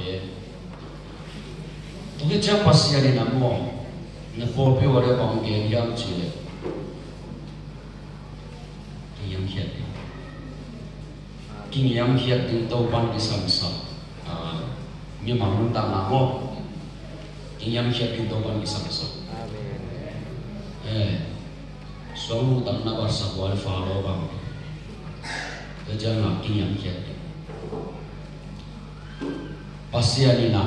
về tôi chắc bác sĩ này nằm mò nó phô biểu ở đây bằng cái yam chỉ đấy cái yam khiết kinh yam khiết đến đâu ban cái sam sam nhưng mà chúng ta làm mò kinh yam khiết đến đâu ban cái sam sam sống tận nó bắt sập vào phá lỗ bằng cái chân là kinh yam khiết bác sĩ này nè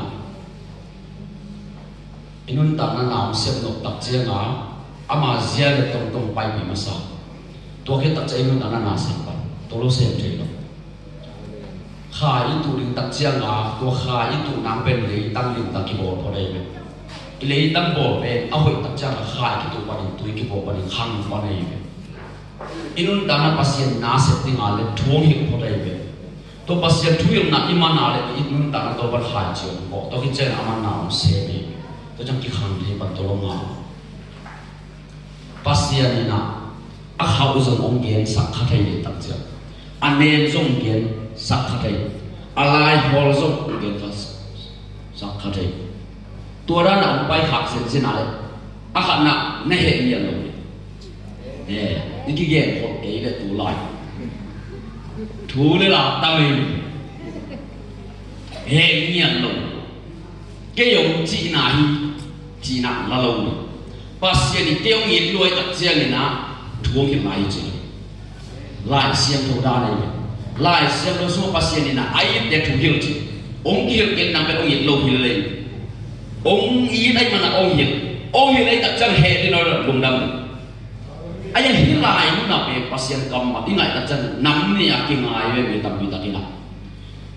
inun tak na naam sem nok tak che nga ama zia le tong tong pai mi masa to ke tak che inun tak na na sam pa to lo sem the lo kha i tu ling tak che nga to kha i tu nang pen le tang ling tak ki bo pho dai me le tang bo pe a hoi tak cha kha ki tu pa ni tu ki bo pa ni khang pa nei me inun tak na pasien na se ting a le thong hi pho dai me to pasien thuil na imana le inun tak na to par kha chi bo to ki che ama naam se me tôi chẳng kí khăn thì bắt đầu ngã, bác sĩ này na, hậu dùng ông kiến sắc khát thấy để tập chưa, anh em dùng kiến sắc khát thấy, lại họ dùng ông kiến sắc khát thấy, tôi đã nằm bay khát xin này, khát na nè hệ nhiên rồi, những cái game họ ấy là tụ lại, thú đấy là ta mình hệ nhiên rồi, cái dùng chị này chỉ nặng là lâu rồi, bác sĩ này tiêu nghiệt nuôi tập riêng này na, thuốc hiện lại chứ, lại xem thấu đa này, lại xem đâu số bác sĩ này na, ai để thuốc hiệu chứ, ông kia cái nằm bên ông nghiệt lâu thì lên, ông ý đây mà là ông nghiệt đây tập riêng hệ thì nó là lùng đâm, ai yang hiện lại nó là về bác sĩ cầm mà tiếng lại tập riêng nắm này cái ngày về tập bị tập đi nào,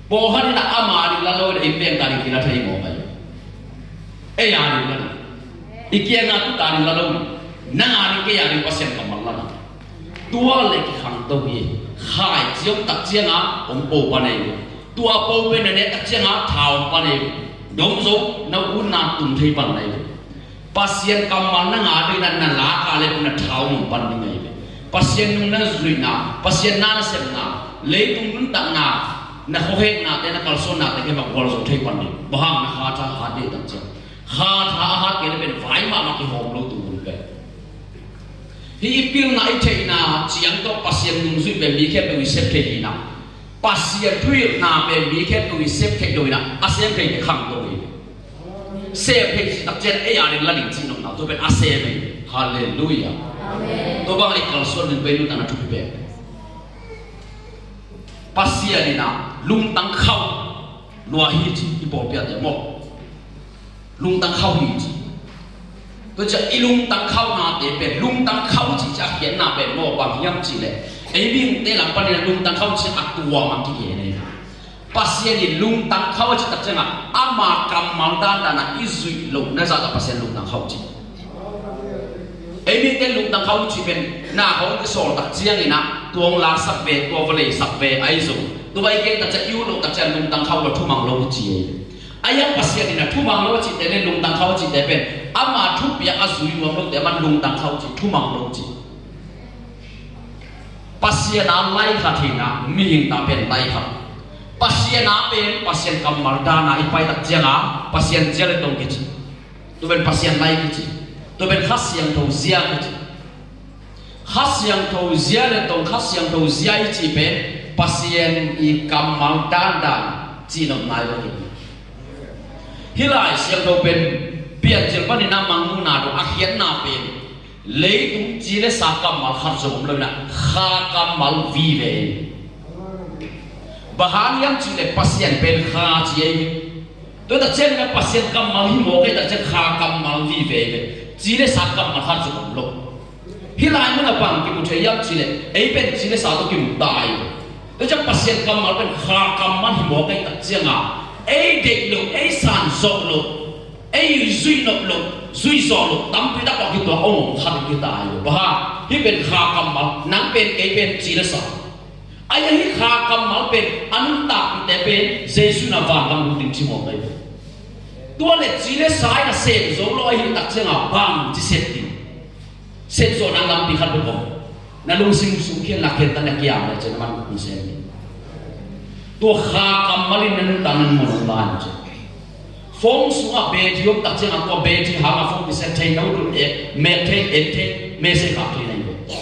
bộ hắn là ama đi là lâu để invent cái gì là thấy bộ vậy. Eh yang ni, ikian aku tadi lalu, nang ni kian ni pasien kamalan. Tua lagi hang tahu ye, khai jiom tak jiang ông bố panai. Tua bố bên này tak jiang thao panai. Dong zo na una tum thei panai. Pasien kamalan nang ada na la kale na thao mung panai ngai. Pasien nung na zui na, pasien na sem na, lei tung nun tak na hohe na te na kalson na te ke mak wal zo thei panai. Bahang na kha hade tak jiang. Ha cái bên phải mà cái hồn lâu tụ về, thì pil nãy thấy na chiang to pasien nung suy về bí khép về xếp thế nào, pasien thuê na về bí khép về xếp thế rồi na, asem thế khang rồi, xếp thế đặc biệt ấy anh là định chính đồng nào tôi bên asem này, hallelujah, tôi bảo anh kalau suốt đến bên lúc nào chụp về, pasien này na lung tăng khâu, loa hít đi bỏ bia để mò. Lung tăng khâu gì tôi chỉ lung tăng khâu na để về lung tăng khâu chỉ chắc hiện na về mò bằng nhâm chỉ lệ ấy biết để làm bao nhiêu lung tăng khâu chỉ ác tua mà cái gì này pasien thì lung tăng khâu chỉ tập trung là ama cầm mang đan đan là izui lung nó ra là pasien lung tăng khâu chỉ ấy biết để lung tăng khâu chỉ về na họ cái sổ tập riêng này na tuồng lá sập về tuồng vẩy sập về ấy dùng tôi vậy cái tập trung yêu lung tập trung lung tăng khâu là thu mang lâu chỉ ayam pasien ini thu mang lo chỉ để lung tăng khâu chỉ để bên ama thu bia azui lo lo để mà lung tăng khâu chỉ thu mang lo chỉ pasien am lai khát thì na mi hình ta bên lai khát pasien am bên pasien cầm mal dana ipai tak janga pasien jale tong kici tu bên pasien lai kici tu bên khas yang thau zia kici khas yang thau zia le tong khas yang thau zia chỉ bên pasien i cầm mal dana chỉ nằm nai lo kici hilai siang thau pen pian jel pani na mangu na do akhian na pen lấy tung chỉ le sa kam mal khát zom lo na kha kam mal vi ve bahan yang chỉ le pasien pen kha chi ai tôi ta chen na pasien kam mal hi mo ke ta chen kha kam mal vi ve chỉ le sa kam mal khát zom lo hilai mo na bang ki mu the yang chỉ le ai pen chỉ le sa to ki mu dai tôi chắc pasien kam mal pen kha kam mal hi mo ke ta chen ấy để lục ấy sản xuất lục ấy duy lục duy dọ lục tắm bị đắp vào cáiตัวông thật cái tài rồi bà hi bên khá cầm mal nắng bên ấy bên chỉ là sao ai hi khá cầm mal bên anh ta bị bên Jesus na vàng làm định chỉ một cái tua lệ chỉ là sai là xem rồi lo hi đặt chân à bang chỉ xem rồi năng làm đi khát được không na lung sinh sung khiên lạc khiên tan là kia mà trên mặt cũng xem tua khá cầm malin nên ta nên một lần chứ phong sunga be thi om tak chang ko be thi ha ma phong bi se thei no du e me thei en thei me se ka thei nei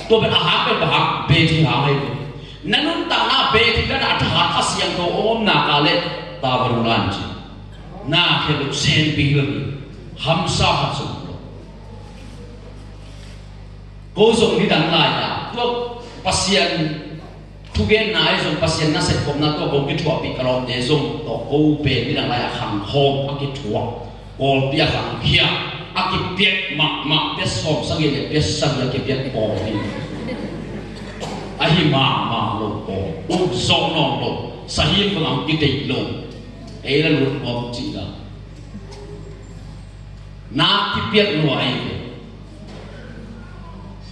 to be a ha be ha be thi ha mai nanun ta na be thi ka na tha ha siang to om na ka le ta varu lan chi na khe lu sen bi lu ham sa ha chu ko zong ni dan lai ya to pasien thu gen na ai zong pasien na se kom na to bom ki thua pi kalon de zong to ko pe ni dan lai hang hom a ki thua ko pia hang khia a ki piet ma pe som sang ye pe sang ya ki piet po ni a hi ma lo po u zong no lo sa hi ko ang ki te lo e la lu ko chi la na ki piet lo ai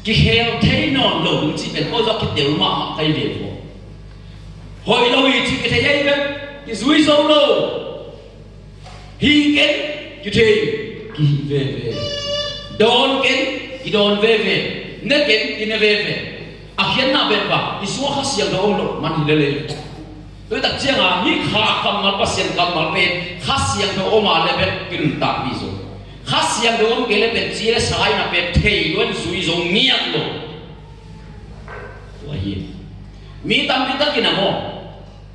ki heo thấy non lo chỉ cần có do cái điều mà tay về của hồi lâu thì cái thấy ấy cái dưới sâu lo hi cái thấy ki về đòn cái đòn về nét cái nét về à hiện na về vào cái số khác siang đó lo mà đi lên tôi đặt chiang à hi khá cầm mà bắt siang cầm mà về khác siang đó mà lên về cái tạm ví dụ khá siang đó cái lên về chỉ là sai na về thấy luôn suy dùng nghiêng lo vậy mi tâm mi tất cái nào mo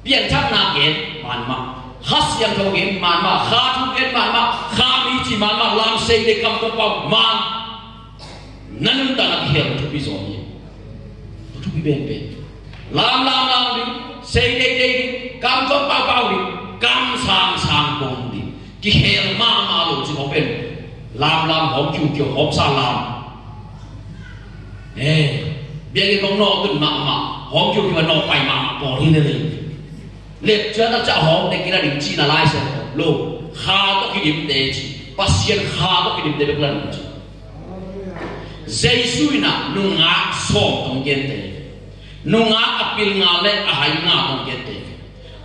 biến chắc na cái màn mà khá siang đó cái màn mà khá thu cái màn mà khá mi chỉ màn mà làm xây để cầm công bao màn nên ta là hiểu thu ví dụ như thu ví bên làm đi xây để cầm công bao đi cầm sang bông đi cái hiểu mà lo chỉ có bên làm hom chiu hom sa làm biết cái con nọ từng mà hom chiu nó phải mà bỏ đi lên liệt cho nó cha hom để cái là điểm chi là lai sẽ lô khá có cái điểm để chi pasien khá có cái điểm để được lần chi Jesus na nung ngã som tông kiến thế nung ngã apil ngã lệ ahai ngã tông kiến thế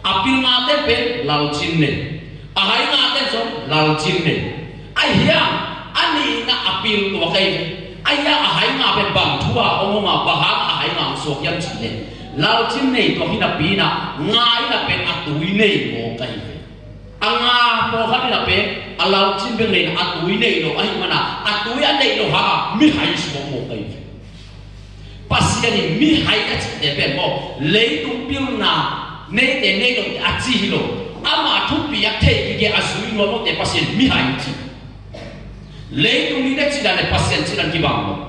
apil ngã thế pe lau chin ne ahai ngã thế som lau chin ne ayah ani na apil tu kai ayah ahai nga pe bang thua ongoma bahang ahai nga sok yam chile lao chin nei to hina pina ngai na pe atui nei mo kai anga po khani na pe alau chin be nei atui nei no ai mana atui an nei no ha mi hai so mo kai pasiani mi hai ka chi de pe mo le tu pil na nei de nei no a chi lo ama thu pi yak thei ki ge asui no no de pasien mi hai chi lấy tung đi đấy chỉ là để pasien chỉ là cái bằng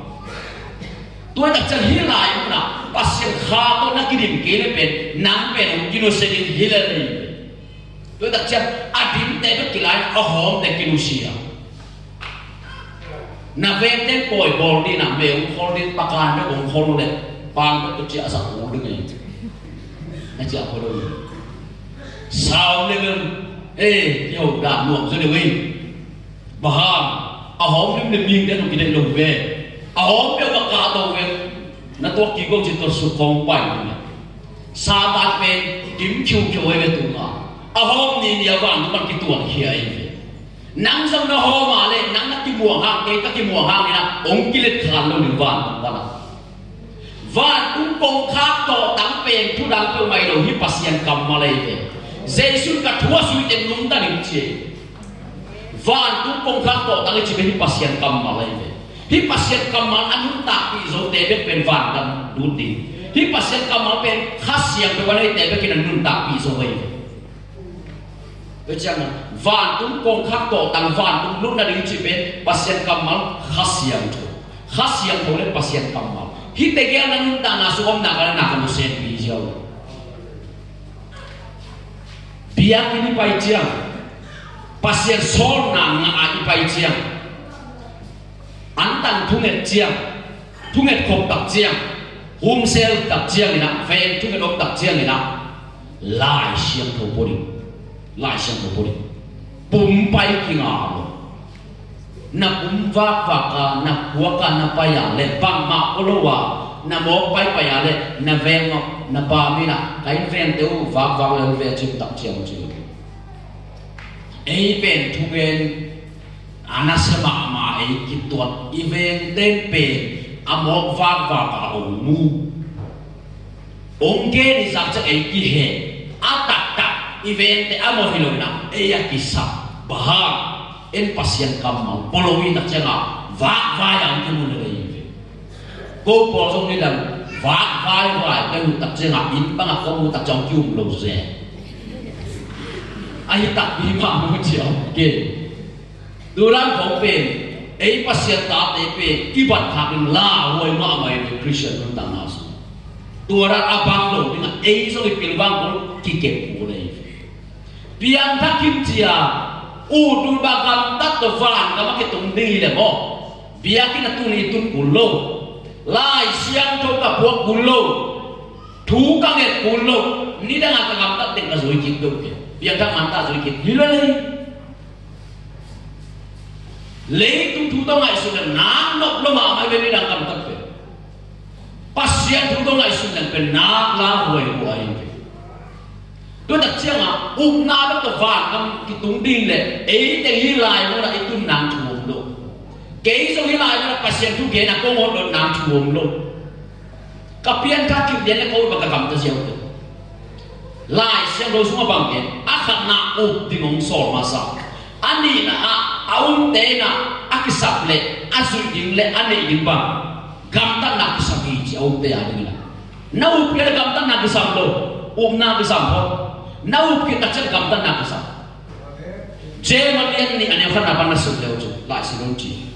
tôi đặt chân hi lại cũng là pasien khá tôi đã cái điểm kế lên bên nắng bên ông kilo sẽ đi hi lên này tôi đặt chân điểm để được cái lại ở hòm để kilo xia na về đến bồi bồi đi nằm về ông khôn đi bạc lan với ông khôn luôn đấy bang tôi chỉ ở sao ngủ đứng này nó chỉ ở đâu sao lên nhiều đảm luận rồi điều gì bà ahom nim nim den ki den lo ve ahom pe ka ka to ve na to ki go chi to su kong pai ni sa ta pe kim chu chu ve tu ma ahom ni ya van man ki tu hi ai ve nang sam na ho ma le nang na ki muang ha ke ka ki muang ha ni na ong ki le khan lo ni van na van tung kong kha to tang pe thu dang pe mai lo hi pasien kam ma le ve Jesus ka thua sui ten nung ta ni che van tung kong khang to tang chi hi pasien kam ma lai hi pasien kam ma anun ta pi zo te be pen van kan du ti hi pasien kam ma pen khasiang be wanai te be kin anun ta pi zo wei be chang van tung kong khang to tang van tung lu na ding chi be pasien kam ma khasiang to le pasien kam ma hi te ge anun ta na su om na ka na ka mu sen pi jo biang ini pai chiang pasien sol na nga ani pai chiang an tan thunget chiang thunget khop tak chiang hum sel tak chiang ina ven thunget ok tak chiang ina lai siang tho pori pum pai kinga lo na pum va ka na kwa ka na pa ya le bang ma olowa na mo pai pa ya le na ven na ba mi na kai ven te u va le ve chim tak chiang chi ấy bên thu bên anasema mà ấy kỹ thuật event tên bên amok va cả ông mu ông kia đi sang cho ấy kỹ hệ át tạc event để amok hiểu na ấy ya kỹ sa bahang en pasien kamau poloi tak canga va yang ke mun le ko po song ni dang va ke tak canga in bang ko tak jong kyum lo ze ai tak bi ma mo chiao ke duran ko pen ei pasien ta te pe ibat khakin la hoi ma mai ni Christian nun tang nas tuara abang lo dengan ei so pilbang ko kike ko le piang takim chia udul bagam tat to van kama ke tung ding le mo biakin na tuni tun kulo lai siang to ka puak kulo thu ka nge kulo ni dang ka tat ting ka zoi kik do ke piang tak manta zoi kik hilale le tung thu to ngai su na nok lo ma mai be ni dang kam tat pe pasien thu to ngai su na pe na la hoi hoi tôi đặt chiang à na đó tập vàng cầm cái tung đinh này ấy để đi lại nó là cái tung nam chuồng luôn cái số đi lại nó là pasien thu kia là có một đợt nam chuồng luôn các biên các kiểu đến là câu bạc cầm tới chiang lại chiang đôi xuống bằng cái khăn na ốp thì ngóng sỏi mà sao anh đi là ông té na cái sập lệ suy dính lệ anh ấy dính bằng cầm ta nạp sập gì ông té anh là nấu cái cầm ta nạp sập luôn na cái sập thôi nau kita cek gamtan nak kesal. Jeman ni ane kan apa nasib lewat tu, lai sinong ci.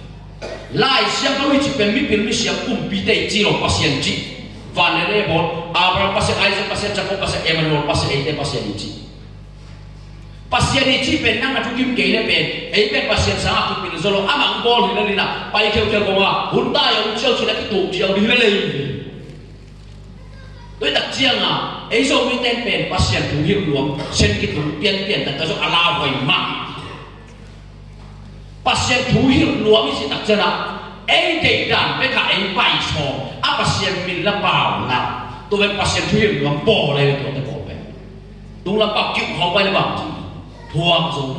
Lai siapa lu ci pemipin siap kumpite ciro pasien ci. Vulnerable, Abraham pasien Isaac pasien Jacob pasien Emmanuel pasien Ede pasien ci. Pasien ci penang atu kim kene pen pasien sangat kupin zolo amang bol hilina. Pai keu keu koma, hunta yang ucil cina kitu ucil hilale. Tôi đặt chiang à, ấy rồi mới tên bền pasien thú hiệu luồng, trên cái thú tiền tất cả số ala vầy mạng. Pasien thú hiệu luồng mới chỉ đặt chiang à, ấy để đàn với cả ấy bài sò, pasien mình là bảo là tôi với pasien thú hiệu luồng bỏ lên tôi bỏ về, đúng là bảo cứu họ quay là bảo gì, thua rồi.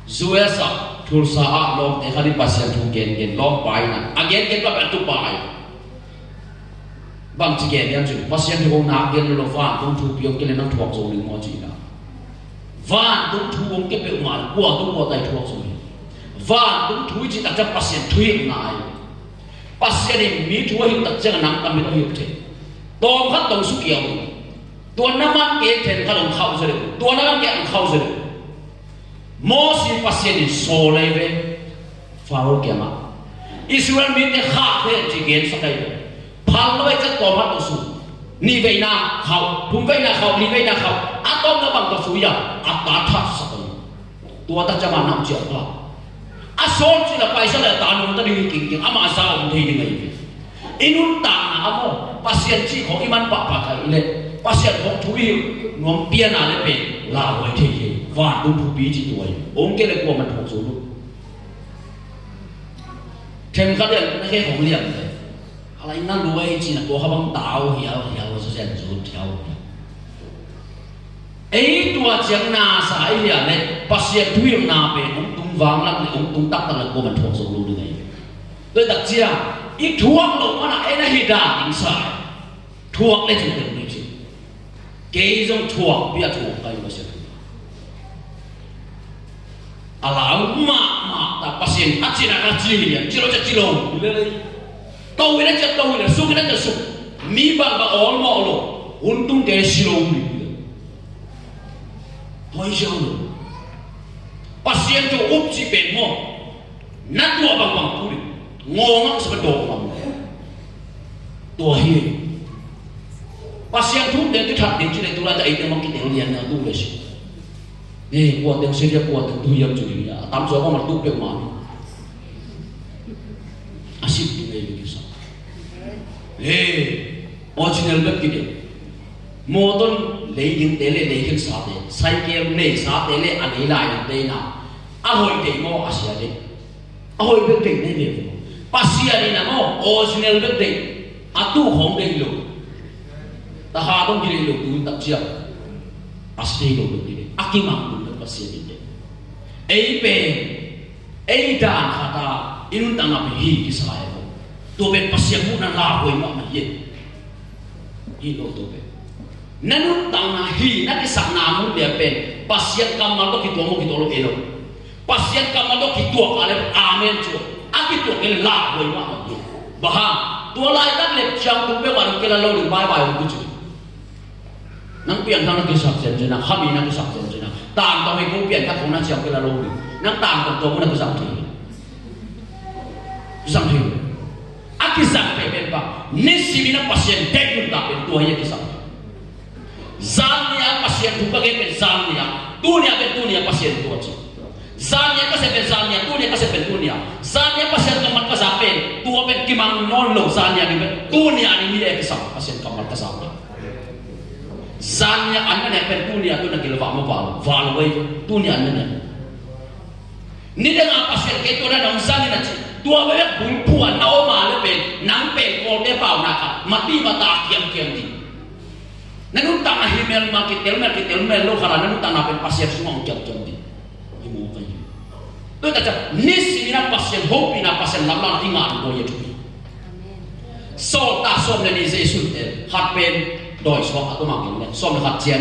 Rồi sao, thua sao lo để khai pasien thú gen lo bài na, gen là bạn tu bài. Bang cikgu yang tu, pasien tu nak gen lo van, tu tu pion ke lenang tuak zong ling mo cina. Van tu tu ke pe umal, kuat tu kuat tai tuak zong. Van tu tu ji tak jap pasien tu yang nai. Pasien ni mi tu yang tak jangan nak kami tu hidup je. Tong kat tong sukiau. Tuan nama ke ten kalau kau sere, tuan nama ke kau sere. Mosi pasien ni soleh be, faham ke mak? Israel mi te khak he cikgu sakai. Hal nó chắc có mắt đồ sụp, ni vậy na khâu, thùng vậy na khâu, ni vậy na khâu, atom nó bằng đồ sụp ya, ta thắt sao? Tua ta chả mà nằm chợ đó, sol chỉ là paisa là ta nung ta đi kinh, ama sao không thấy như vậy? Inun ta na amo, pasien chỉ có iman bapa cái ile, pasien có thú yêu, ngom pian na le pe, la vậy thế gì, và đúng thú bí chỉ tuổi, ông kia là của mình thuộc số luôn. Thêm cái này nó cái không liền. Alai na luai chi na ko habang tao hiao so sen zu thiao. Ei tua chiang na sa ai ya le pasien thuim na pe ong tung wang lak le ong tung tak la ko man thok so lu dei. Tôi đặc chia ít thuốc lo mà ai na hida ting sai. Thuốc le chu den ni chi. Ke jong thuốc bia thuốc kai ma se. Ala ma ta pasien achina na chi ya chi lo cha chi lo le tôi đã chết tôi là sung đã chết sung mi bằng và all mỏ lo untung cái silo ni thôi sao lo pasien tu up si ben mo nát tua bằng puri ngong sa do bằng tua hi pasien tu đến cái thật đến chỉ để tu là tại cái mong cái tiền liền là tu là gì nè qua tiếng xe ra qua tiếng tu yam chửi ya tam số có mặt tu bèo mà asip tu này như sao original bếp kia motor lấy những tế lệ lấy những sao thế cycle lấy sao tế lệ anh ấy lại những tế nào hồi tế mò asia đấy hồi bếp tế này vậy pasien này nào original bếp tế tu không đấy luôn ta hà đông kia luôn tu tập chưa asli luôn bếp tế aki mang luôn pasien này ấy pe ấy đàn kata inun tang apa hi kisah tu be pasien mu na la hoi ma ma ye hi lo tu be nanun tang na hi na ki sak na mu dia pe pasien kamal to kitu mo kitu lo elo pasien kamal to kitu ale amen chu akitu el la boy ma mo baha to lai tak le chang tu pe wan ke la lo bai bai ku chu nang pian thang ke sak chen jena khami na ke sak chen jena tam to me ko pian ka thong na chang ke la lo nang tam to mo na ke sak thi sak thi akisak pe pe ba nisi bina pasien tek nu ta pe to ye ke sak Zania pasien tu bagi pen Zania, dunia pen dunia pasien tu aja. Zania kasih pen Zania, dunia kasih pen dunia. Zania pasien kamar kasapen, tu pen kimang nolong Zania ni pen dunia ni milik kesam pasien kamar kasapen. Zania anda ni pen dunia tu nak gelap mau valu way dunia anda ni. Ni dengan pasien kita ada dalam Zania ni. Tua banyak bumpuan, nau malu pen, nang pen kau dia bau nak mati mata kiam ni. Nanu tanah himel makitel lo karena nanu tanah pen pasien semua ucap di imu kayu. Tu kata nis ina pasien hope ina pasien lama ingat boye tu. So ta som le ni Yesus hat pen doi so atau makin le som le hat jian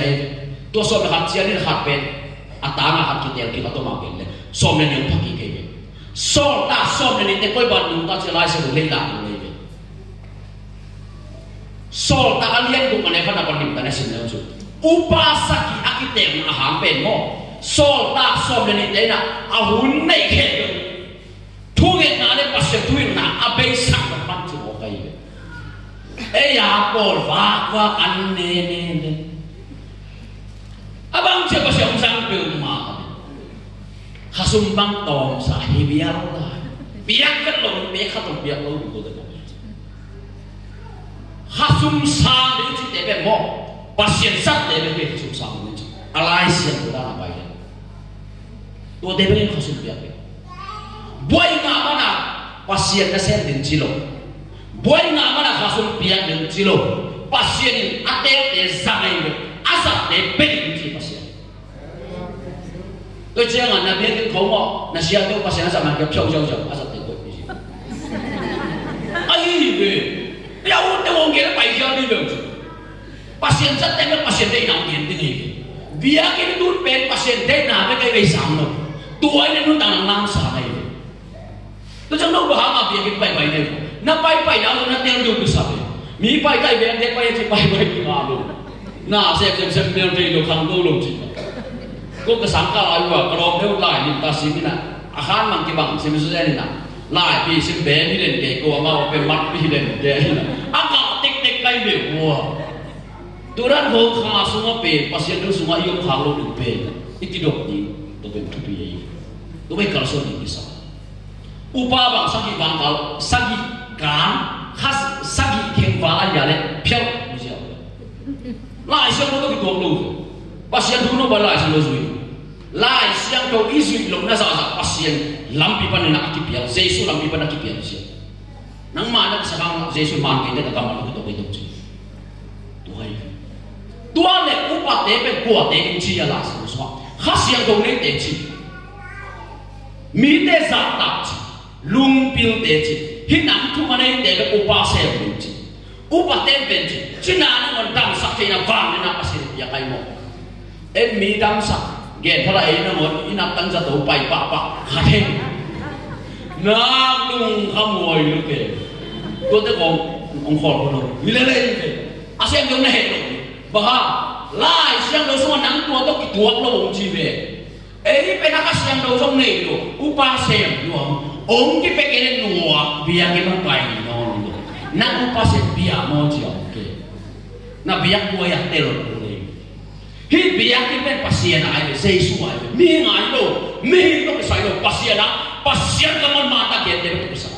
tu som le hat jian ni hat pen atama hat kitel kita tu makin le som le ni pagi ke. So ta som le ni te koi ban nu ta celai se le la ni. Sol tak kalian tu mana pernah permintaan sini tu. Upasaki akitem aham penmo. Sol tak som dan itu na ahun naik ke. Tuhan ada pasien tuhan na abai sangat macam okai. Ya pol wak aneh. Abang siapa siapa sang rumah. Hasumbang tom sahib biarlah. Biarkan lo biarkan biar lo betul. Hasum sang dia itu tebe mo pasien sat tebe ke hasum sang itu alai siang sudah apa ya tu tebe ni hasum biar boy ngamana pasien nasi den cilo boy ngamana hasum biar den cilo pasien atel de zamai asap de beli ci pasien tu jangan nabi ke kau mo nasi tu pasien sama ke piau asap de beli ayi ya udah orang kira payah ni dong. Pasien saya pasien dia nak ni biar kita tu pen pasien dia nak apa kaya sama. Tua ini tu tangan langsung aja. Tu jangan bahang biar kita payah ni. Nak payah nak nak tengok besar. Mi payah kaya biar dia payah payah gimana. Nah saya biar dia lo kang dulu je. Kau kesangka lagi kalau dia lain ni tasih ni nak akan mangkibang semisal ni nak. Lai pi sim ben ni len ke ko ma pe mat pi len de aka tek kai be wa turan ho kha sunga pe pasien du sunga yo kha lo du pe ikidok ni to be tu pi to be kal so ni bisa upa bang sagi kan khas sagi keng wa ya le phiao ni sia lai sia ko to ki to lo pasien du no ba lai sia lo zui lai siang to isu lo na sa pasien lampi pan nak kipian Yesus lampi pan nak kipian siya nang mana sekarang Yesus makin dia kamar itu betul betul Tuhan le upat tebe kuat tebe cia lah semua khas yang kau ni tebe mide zatat lumpil tebe hinam tu mana ini tebe upat saya tebe upat tebe cina ni orang sakit nak bang nak pasir dia kaya mo midam sak gen kalau ini orang ini tang jatuh pai pak hadeng nak lung kamu ayu ke, tu tu orang kono, bila lagi ke, asyik dia nak hello, bahang, lai siang dosa nang tua tu kituak lo orang cibe, ini penakas siang dosa ni tu, upah siang tu, orang kita kena nuak biar kita baik non tu, nak upah siang biar mau jauh ke, nak biar gua yang telur boleh, hit biar kita pasien aja, sesuai, mingai lo, mingai tu saya lo pasien ah. Pasien kamu mata gen dia betul besar.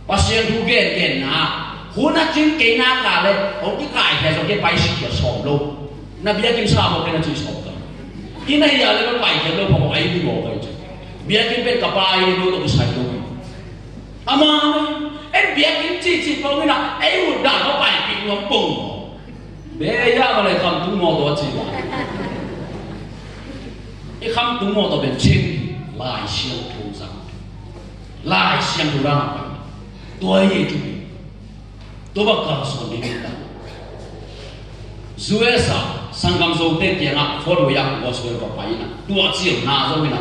Pasien tu gen na, huna cing kena kale, orang kita kaya so dia baik sikit soblo. Na biar kita sama kena cing soblo. Ina ya lepas baik lo pokok ayu lo baik. Biar kita kapai lo tu besar lo. Amang, biar kita cici pokok na, udah lo baik kita pun. Biar kalau kamu tu mau tu cici. Ikam tu mau tu benceng, lai siang tu sang, lai siang tu orang, tua itu, tua bakal suami kita. Zuesa Sangkam zote dia ngak foto yang bos berapa ina dua cil na zomina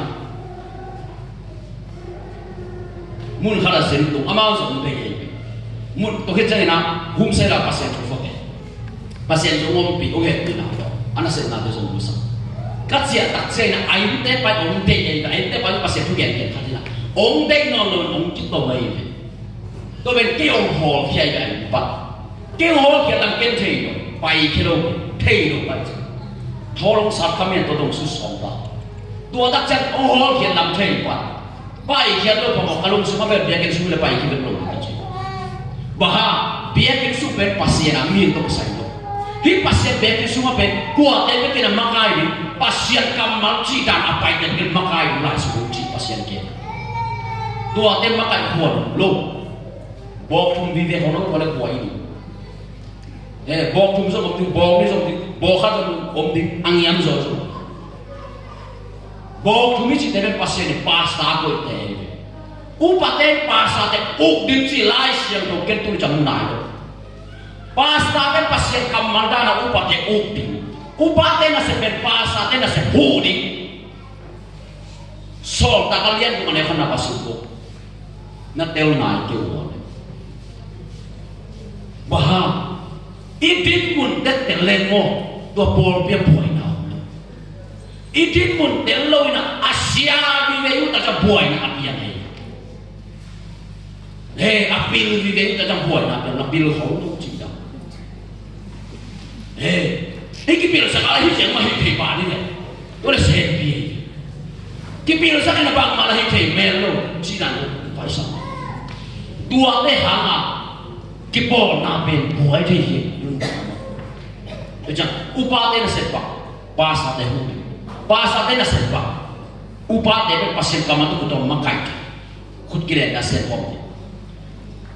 mun khara sentu amau zom dei mun to hecai na hum se la pasien to fote pasien to ngom pi oge ina to ana se na to zom busa katsia tak se na ai te pa om te ai te pa pasien to gen gen khatina om te no no om ki to mai to ben ki om ho khia ga pa ki ho khia tam ken thei pai kilo thay đổi lại thô long sát khám nhận tôi đồng sự sống ta tua đặc chất ô hô hiện làm thay quá bài hiện tôi có một cái lông xuống bên bia cái số là bài khi bên lông cái gì bah bia cái số bên pasien amin tôi say tôi khi pasien bia cái số bên kuat tapi kena makai ni pasien kamal chỉ dan apa yang kena makai lại số chỉ pasien kia tua tem makai kuat lông bok thùng vi về họ nó gọi là bok thum so bok bok ni so bok kha om di angiam so bok thum chi te pasien pasta ko te upate pasta te uk din chi lai siang to ken tu cham nai do pasta te pasien kamanda na upate uk din upate na se pen pasta te na se hu di so ta kalian ko ne khana pasuko na tel nai ke wo bah itin mun det telen mo do pol pia boy na itin mun tel lo na asia vi ve uta ka boy na apia he apil vi ve uta ka boy na pil ho to chi da he iki pil sa ka hi chen ma hi thei pa ni ne to le se pi ki pil sa na bang ma la hi thei me lo chi na pa sa tua le hanga ki bol na ben boy thei hi Macam upate na sepa, pasa te hu, pasa te na sepa, upate pe pasien kama tu kuto makai, kut kire na sepa.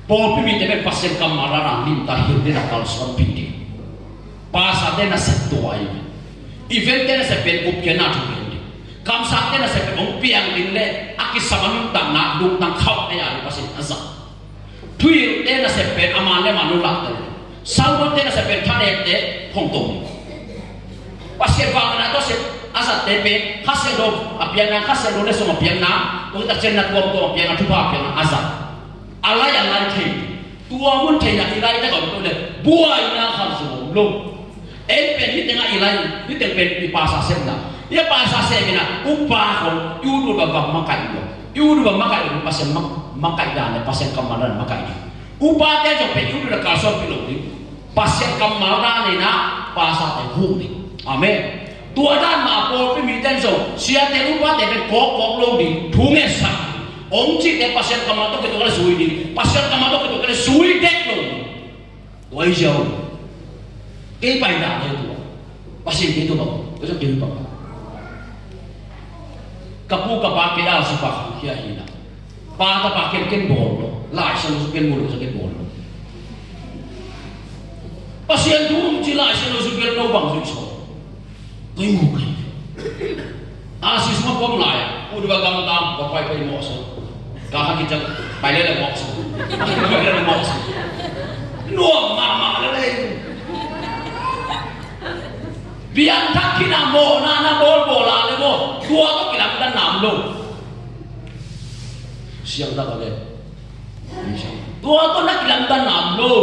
Pol pimi te pe pasien kama rara linta hirde na kal son pindi, pasa te na setua ini, event te na sepen upke na tu pindi, kamsa te na sepen umpiang dinle, akis sama nuntang na nuntang kau te ya pasien azab, tuir te na sepen amale manulak te. Saldo te na sepen thane te hongtong pasien bang na to se asat tepe khase do apiana khase do le so apiana to ta chen na to apiana tu pa apiana asat ala ya lan thei tua mun thei na ilai ta ko to le buai na kham so lo en pen ni tenga ilai ni ten pen ni pasa sem na ya pasa sem na upa ko yu do ba makai do yu do ba makai do pasien makai da ne pasien kamaran makai ni upa te jo pe yu do ka so pilo ni pasien kamaran ni na pasa te hu ni amen tua dan ma po pi mi ten so sia te upa te ko lo ni thu nge sa ong chi te pasien kamato ke to le sui ni pasien kamato ke to le sui te lo wai jau ke pai da le tu pasien ke to ba ko so ke pa kapu ka pa ke da su pa kia hina pa ta pa ken bol lo lai sa lu ken bol so ken bol pasien tu chi lai sa lu su ken no bang su so tunggu kan asis semua pom lah ya udah bagang tam bapak pai mo so kakak kita pai le mo so pai le mo so no mama le biang tak kina mo na bol bola le mo dua to kilang dan nam lo siang tak le dua to na kilang dan nam lo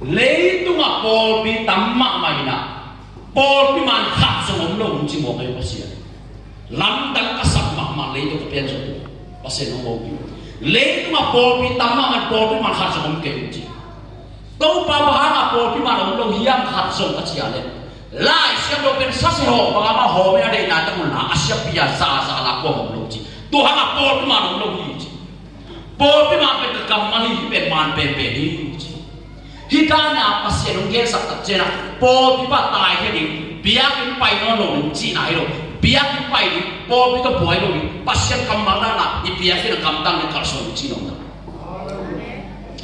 le tu ngapol bi tamma maina Pol piman khap so ngom lo unci mo kayo pasien lamdang kasap ma le to kapian so pasien ngom bi le ma pol pi tamma man pol piman khap so ngom ke unci to pa ba pol piman lo hiam khap so ka chiale lai sia do ben sa se ho ba ma ho me ade na ta na asya pia sa la ko ngom lo ji to ha pol piman lo hi ji pol piman pe kam mali pe man pe ni ji hitana pasien ngel sak ta chena po pipa tai ke ni biak in pai no lo chi nai lo biak in pai ni po pi to boy lo ni pasien kamala na i biak ni kam tang ni kal so chi no na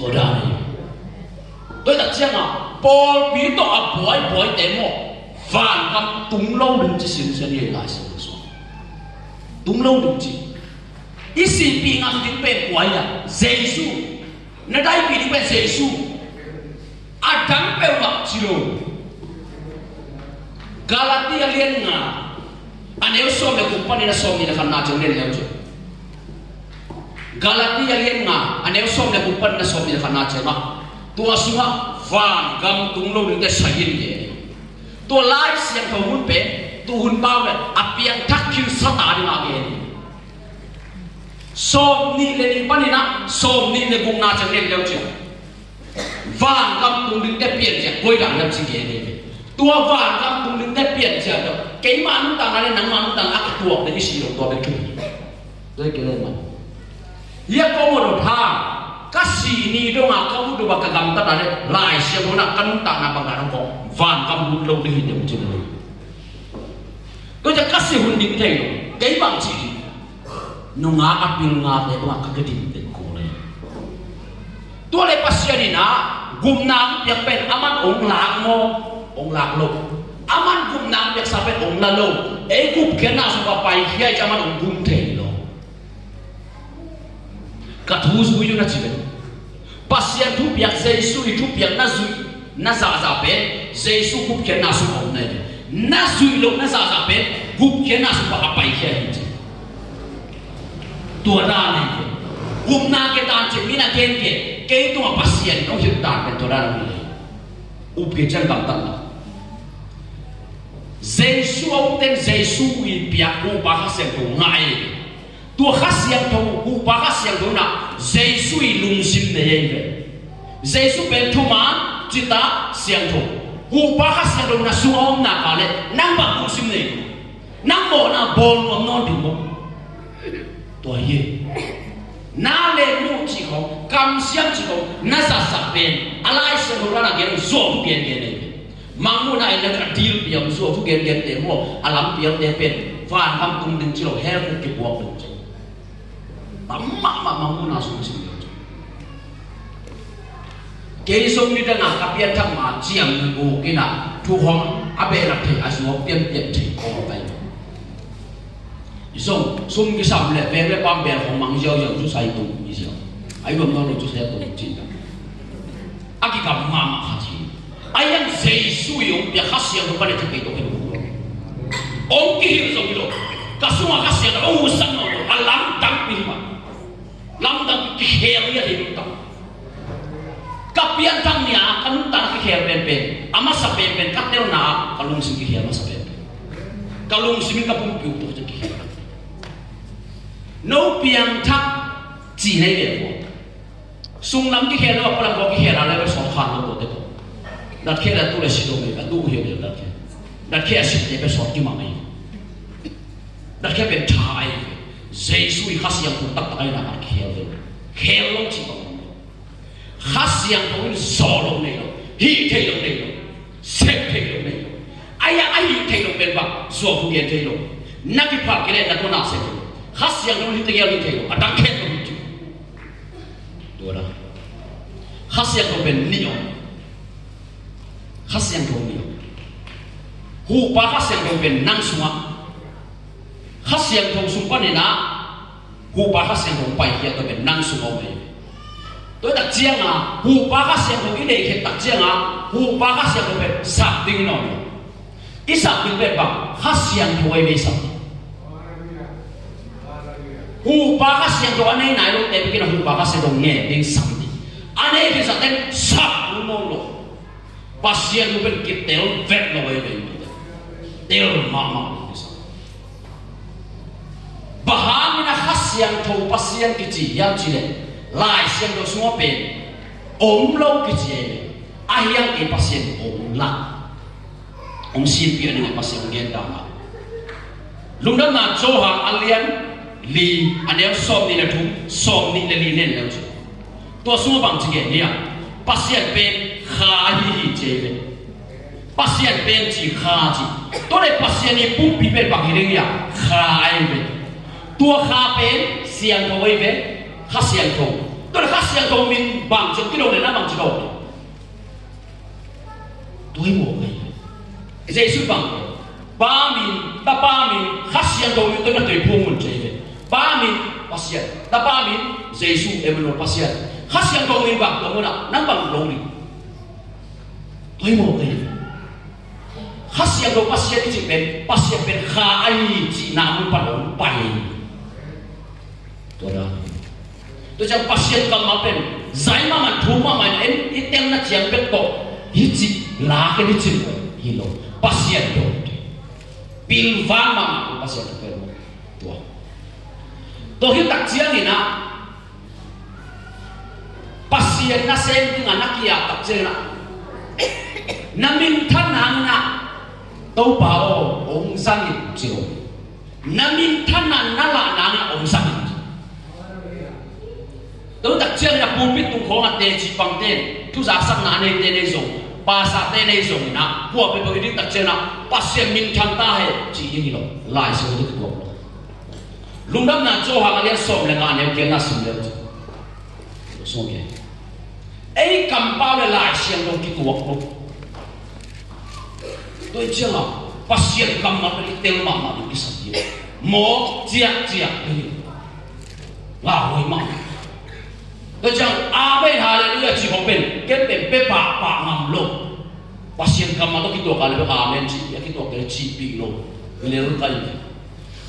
oda ni to ta chena po pi to a boy te mo van kam tung lo dum chi sin sen ye lai so tung lo dum chi isi pi ngam din pe boy ya jesu na dai pi ni pe jesu Adam pe mak ciro Galatia liên nga aneu som le kupani na som ni na kana chang le leu chu Galatia liên nga aneu som le kupani na som ni na kana chang ma tua sunga van gam tung lo ni ke sayin ye tua lai siang tho mun pe tu hun bao le apiang thak kyu sata ni ma ge som ni le ni pani na som ni le bung na chang le leu chu van gam tung ni ke pian ja koi dang lam chi ge ni tua van gam tung ni ke pian ja do cái mà nó tăng lên nắng mà nó tăng ác tuộc để đi sử dụng tuộc bên kia, đấy cái này mà, hiện có một đợt ha, các sĩ ni đâu mà các vụ đồ bạc cái gam ta đấy, lại xem nó là căn tăng là bằng cái nó có, vàng gam hút lâu đi hiện được chưa đấy, tôi cho các sĩ hút định thế, cái bằng chỉ, nó ngã áp pin ngã để mà các cái định để cố này, tôi lấy pasien này na, gum nam yang pen aman ông lạc lô. Aman gum nang yak sape ong na lo e gup kena so pai hiai chaman ong gum the lo ka thu su yu na chibe pasien thu piak jesu i thu piak na zui na za pe jesu gup kena so ong na zui lo na za pe gup kena so pa pai hiai chi tua da ne gum na ke dan che mina ken ke tu pasien no hiu dan pe to da ni up ke chan kam tan Giêsu ông tên Giêsu vì biếc u ba khát xiang thâu ngại, tua khát xiang thâu u ba khát xiang thâu na Giêsu vì lung sim này vậy, Giêsu bên thu má chỉ ta xiang thâu u ba khát xiang thâu na su ông na cả lệ nang bạc lung sim này, nang bộ na bồn ông non đừng bồn, tua ye, na lệ mu chỉ không cam xiang chỉ không na sa bên, alai xiang thâu na cái zoom biển cái này. Mangu na ina ka deal piam so fu gen te mo alam piam de pen van ham tung ding chilo her ku ki buak ding chi ma mangu na so sim ke som ni da na ka pian thak ma chiam ku ki na thu hom abe la the asu pian pian thi ko bai som ki sam le ve pam be hom mang jiao jiao chu sai tu ni jiao ai bom no lo chu sai tu chi da aki ka ma ha chi ayang Giêsu yung biak khasiang ko pala kay to kay ong kihir so bilo kasuma khasiang o usan no alam dang pilma lam dang kihir ya hin to kapian tang niya kanun ta kihir ben ama sa ben katel na kalung sim kihir ma sa ben kalung sim ka pum piu to kihir no piang thak ji nei le ko sung lam kihir no pala ko kihir ala le so khan no to đặt kia là tôi là sĩ đồ người ta tu hiểu được đặt kia là sĩ để phải sọt cái mà mày đặt kia bên trái Giêsu khát xiang cũng tắc tay là đặt khéo lắm chỉ bằng khát xiang cũng sò lông này rồi hi thầy lông này rồi xếp thầy lông này rồi ai thầy lông bên bạc sò phụ kiện thầy lông nãy cái phát cái này là tôi nào xếp khát xiang cũng hi thầy lông thầy lông đặt kia cũng chịu đúng không khát xiang cũng bên nhiều khát xiang thâu nhiều, hú ba khát xiang thâu bên năng sung á, khát xiang thâu sung quan này na, hú ba khát xiang thâu bay kia tôi bên năng sung ông này, tôi đặc chiang à, hú ba khát xiang thâu cái này thì đặc chiang à, hú ba khát xiang thâu bên sạc tinh nó, ít sạc tinh bên bằng khát xiang thâu ấy mấy sạc, hú ba khát xiang thâu anh ấy này lúc đấy cái nào hú ba khát xiang thâu nghe tiếng sạc đi, anh ấy thì sạc tên sạc luôn luôn pasien lu ben kit tel vet lo way tel mama bahang na khasiang tho pasien ki chi yam chi le lai siang do suo pe om lo ki chi ayang e pasien om la om sin pi ni pasien gen da ma lung dan na cho ha alian li anel som ni la thu som ni le li nen la chu to suo bang chi ge ya pasien pe khá hi chế về, pasien bên chỉ khá chỉ, tôi đây pasien này bung bị bên bằng hình dạng khá ai về, tua khá bên xiang thâu về, khá xiang thâu, tôi là khá xiang thâu mình bằng chỗ cái đầu này nó bằng chỗ đầu này, tôi mua cái, Giêsu bằng, ba mình khá xiang thâu tôi là tôi buông một chế về, ba mình pasien, ta ba mình Giêsu em nói pasien, khá xiang thâu mình bằng tôi muốn nào, nó bằng đầu này. Tôi một cái khát xiang đồ bắt xiang cái bên khá ai chỉ nam bắt ổn bay tôi đó tôi chẳng bắt xiang cầm mà bên giải mà mình thu mà mình em ít tem nó chiang bên tổ ít chỉ lá cái đi chim hi lo bắt xiang đồ pin vang mà bắt xiang cái bên tua tôi hiểu đặc chiang này na bắt xiang na xem cái ngành na kia đặc chiang na namin thân hàng na tàu bảo ông sang nhìn chiều namin thân hàng na là nàng ông sang nhìn tôi đặc trưng là bùn biết tung khó ngặt tên chỉ bằng tên tu giả sang nã này tên này dùng ba sa tên này dùng na của bên bên đặc trưng là bác sĩ min thân ta hay chỉ như vậy lại số được cuộc lúc đó là cho hàng liên xóm là ngàn em kia na xóm được xóm kia ấy cầm bao lại xem đâu cái cuộc tôi chưa là bác sĩ cầm mà cái tiêu mà cái gì mỏ chiếc cái là hồi mà tôi chẳng bây hallelujah chỉ có bên cái bên bả ngầm lô bác sĩ cầm mà tôi cái tuổi cái là amen chỉ cái tuổi cái chỉ bị lô cái này cái gì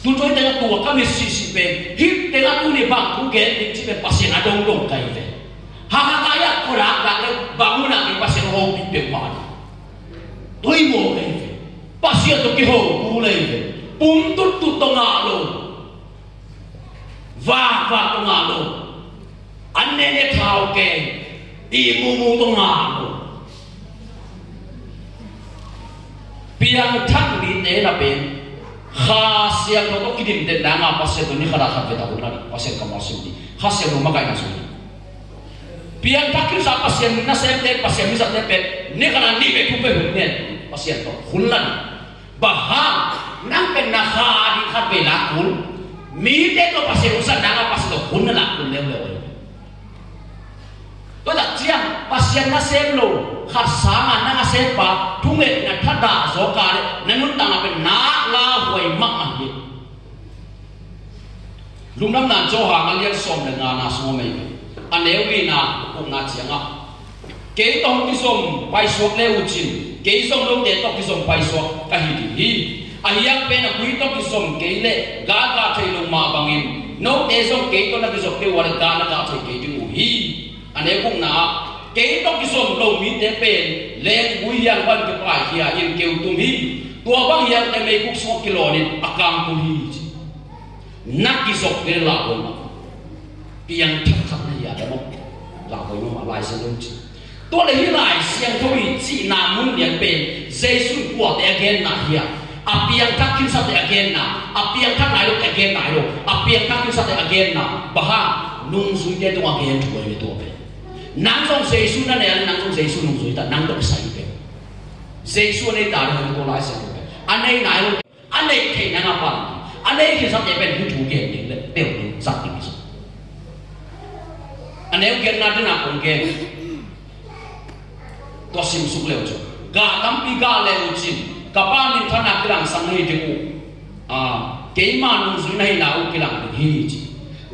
tôi thấy cái tuổi cái mình xì bên hít cái tôi này bằng cũng cái chỉ bên bác sĩ nó đông cái vậy ha cái cô đã cái bangun cái bác sĩ hồ bị bệnh mà tôi mua cái bác sĩ tôi cái hồ cũ này bún tút tông ngã lô và tông ngã lô anh này thao kê đi mu tông ngã lô biang thang đi thế là bên khá xiang nó có cái điểm đến đáng à bác sĩ tôi ní khá là thằng về tao nói bác sĩ cầm bác sĩ đi khá xiang nó mà cái nào rồi biang thang cái sao bác sĩ nó xem đến bác sĩ mình sẽ đến ní khá là ní về cũng về hướng này bác sĩ tôi khốn lắm bahang nang pen na kha di khat be la kun mi te to pase usan danga pas to kun la kun le to da chiang pasien na sem lo khat sa na sem pa thunge na thada zo ka le nanun tanga pe na la hoi mak man hi lum nam na cho ha ngal yer som le nga na so mai aneu wi na ku na chianga ke tong ti som pai sok le u chin cái sông đông để tóc cái sông bay xuống cái gì anh yang bên là quý tóc cái sông cái lệ gà thấy lồng mà bằng in nấu để sông cái con là cái sông cái quả gà nó thấy cái chữ hi anh ấy cũng nã cái tóc cái sông đông mít để bên lên quý yang ban cái bài kia yên kêu tung hi tua băng yang tại mấy cục số kilo nên akam tung hi nát cái sông cái là rồi mà piang thắc này ya đó là rồi mà lại sẽ luôn tôi lấy lại xem thôi chỉ nam muốn nhận bên Giêsu của để again na here apiang thắc kinh sát để again na apiang thắc này lúc again này lúc apiang thắc kinh sát để again na bahang nung suy để tôi again tôi về tôi về nang trong Giêsu này là nang trong Giêsu nung suy ta nang trong sai về Giêsu này ta là tôi lại xem về anh này lúc anh này thì nang apa anh này kinh sát để bên hữu chủ kiện để đều sát định anh này again na thế nào cũng again to sim suk leo cho ga tampi ga leo chin kapa min thana kilang sang hi dingu ke ma nu zu nei na u kilang hi chi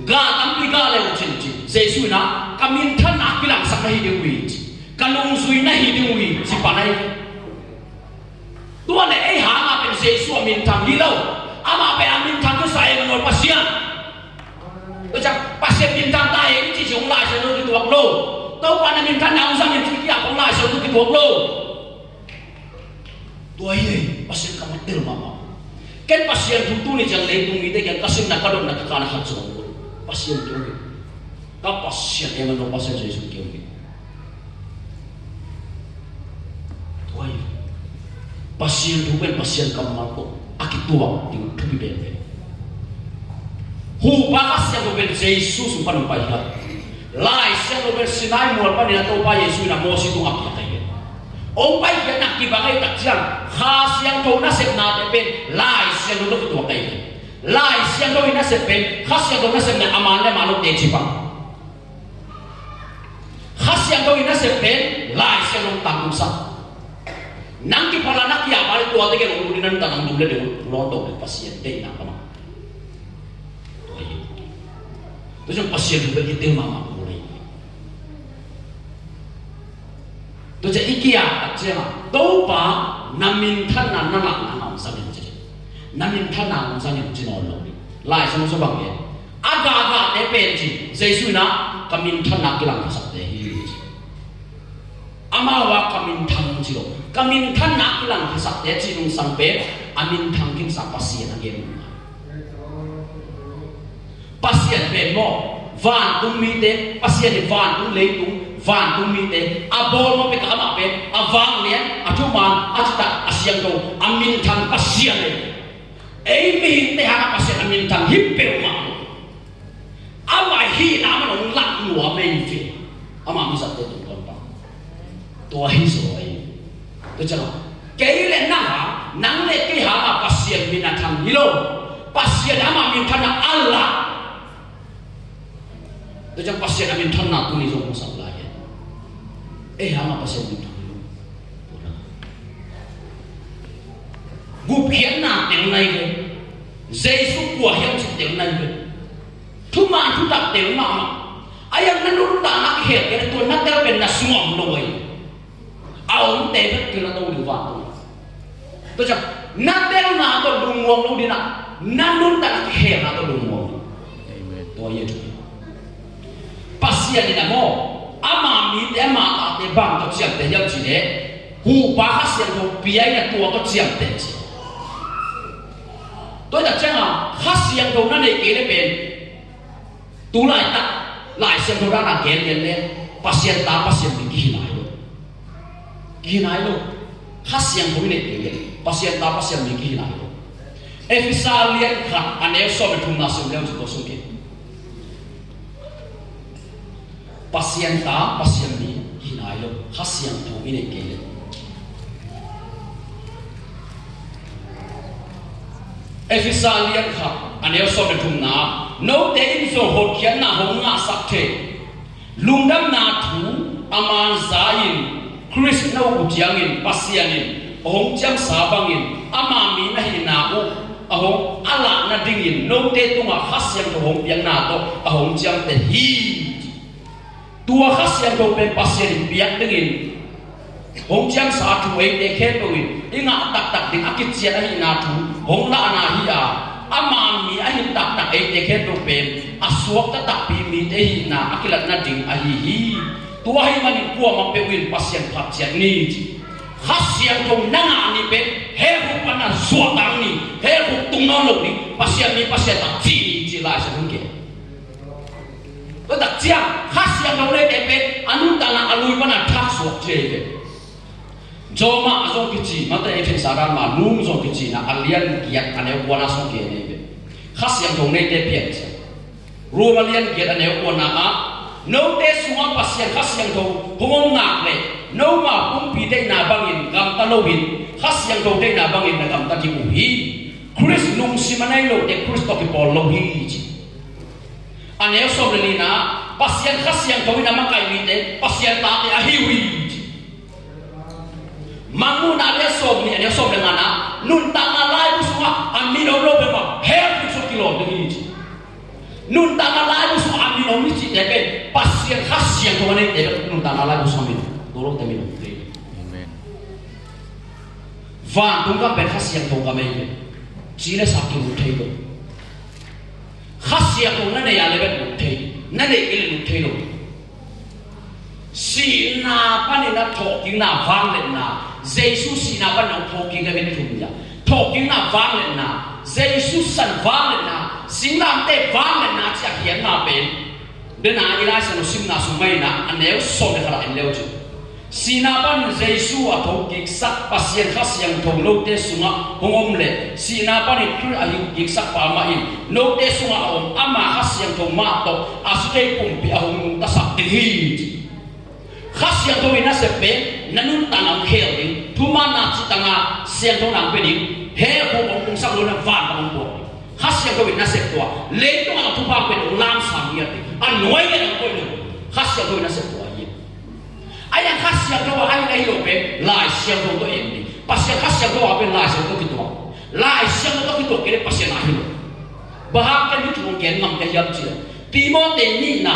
ga tampi ga leo chin chi Jesu na kamin thana kilang sang hi dingu chi kalung zui na hi dingu chi pa nai tua ne ai ha ma pe Jesu min thang hi lo ama pe amin thang ko sai ngol pasien to chak pasien min thang ta hi chi chung lai sa no tu lo tôi quan niệm thân nào sang những cái cũng lại sống cái thuốc luôn tôi ấy bác sĩ cầm tiêu mà cái bác sĩ thuốc tu này chẳng lấy tung ý đấy cái sinh là cái đồng là cái hạt giống bác sĩ tôi các bác sĩ em nó bác sĩ Giêsu kêu gì tôi bác sĩ thuốc bên bác sĩ cầm mà có aki tua thì thuốc bị bệnh hu bác sĩ thuốc bên Giêsu sumpan phải hết lai xem đồ bên Sinai muôn bao nhiêu tàu bay Giêsu là mua xí tung áp cái gì ông bay cái nặng kỳ bằng cái đặc trưng khá xem đồ nó xem nào để bên lai xem đồ nó cái tuổi cái gì lai xem đồ nó xem bên khá xem đồ nó xem là aman là malu tiền chỉ bằng khá xem đồ nó xem bên lai xem đồ tăng cũng sao nang kỳ pala nak ya balik tua tu cái đồ nó tăng cũng được lo đồ để pasien đây nak apa tôi cho pasien itu begitu mama tôi sẽ ý kia chứ mà đâu bà namin than na nang sa nin je namin than na sa nin jinon lo lai sa so bang ye aga te pen ji jesu na kamin than na kilang sa te hi amawa kamin than ji lo kamin than na kilang sa te ji nung sang pe amin thang king sa pasien again pasien pe mo van tung mi te pasien ni van tung le tung van tung mi te abol mo pe ka ma pe avang lian atuma atata asiang do amin thang pasien le ei mi te ha pasien amin thang hip pe ma awai hi na ma long lak nuo me fi ama mi sa te tu kon pa to hi so ai to chalo cái lẽ nang lệ cái hả pasien mina thang hilo pasien ama min thana Allah to jang pasien amin thana tu ni zo sa la ya hama pasien min thang hilo gu phian na tiếng này về Giêsu của hiệp sự tiếng này về thu man thu tập tiếng mà ayang nanuru ta nak hiệp cái tu nak tel ben na sumom noi ông tê bất kỳ là đâu được vào tôi chắc nát đeo nào tôi đùng nguồn luôn đi nào nát luôn ta cái hẻm nào tôi đùng nguồn tôi như thế pasien này mo ama mi để mà ta để bang tôi chiang để giao chỉ để hu ba pasien tôi bia là tua tôi chiang để chỉ tôi đặt chắc là pasien tôi nó để cái bên tu lại ta lại xem tôi ra là cái lên pasien ta pasien bị ghi lại luôn pasien tôi này cái pasien ta pasien bị ghi lại luôn Efisa lian khát anh em so với thùng nào xem leo chúng tôi xuống kia pasien ta pasien bị ghi lại luôn pasien tôi này cái Efisa lian khát anh em so với thùng nào nấu để in số hột khiển na hồng ngã sắc thế lùng đâm na thú aman zain Chris nấu ujiangin pasienin ông chăm sa bangin ama mi na hin na u ahong ala na dingin no te tunga khasiang to hong piang na to ahong cham te hi tua khasiang to pe pasien piang dingin hong cham sa tu ei te khe to inga tak tak ding akit sia na hin na tu hong la na hi a ama mi a hin tak tak ei te khe to pe asuak ta tak pi mi te hi na akilat na ding a hi tua hi mani kwa ma pe win pasien phat chian ni khasiang to nanga ni pe he hu pana suat tang ni he hu tung no lo ni pasien ta chi la sa hung ke to tak chiang khasiang to le te pe anu ta na alui pana thak suat che ke joma azong ki chi ma ta e phen sa ran ma nung zong ki chi na alian giat ane wana song ke ne pe khasiang to ne te pian sa ru ma lian giat ane wana a no te suwa pasien khasiang to humong ngak le no ma kum pi te na bangin gam ta lo hin khasiang to te na bangin na gam ta ki u hi Chris nung simanai lo te Chris to ki pol lo hi chi ane so le ni na pasien khasiang to ina ma kai ni te pasien ta te a hi wi mangu na le so ni ane so le ngana nun ta na lai bu suwa ami lo lo be ma he ku so kilo de hi chi nun ta na lai bu suwa ami lo ni chi te pe pasien khasiang to ne te nun ta na lai bu so mi dorong temi amen van tung ka ben khasiang to ka mai chi le sa ki lu thei lo khasiang to na ne ya le ben lu thei na ne ke lu thei lo si na pa ne na tho king na vang le na Jesus si na pa na tho king ka ben thum ya tho king na vang le na Jesus san vang le na sing nam te vang le na cha hian na ben de na ila sa no sim na su mai na aneu so le khala en leo chu sinapan Jesu atau giksak pasien khasiang thong lo te sunga hongom le sinapan itu ahi giksak pamain no te sunga om ama khasiang thong ma to asute pumpi ahong tasak tihi khasiang thong ina sepe nanun tanam khel ding thumana chitanga siang thong nang pe ding he ko ong sak lo na van bang bo khasiang thong ina sep to le to ang thupa pe lam sam ya ti anoi ya ko lo khasiang thong ina sep to ayang khasiang to ai dai lo pe lai siang to to em ni pasien khasiang to pe lai siang to ki to lai siang to ki to ke pasien a hi lo bahak kan ni tu gen ngam ke yam chi timote ni na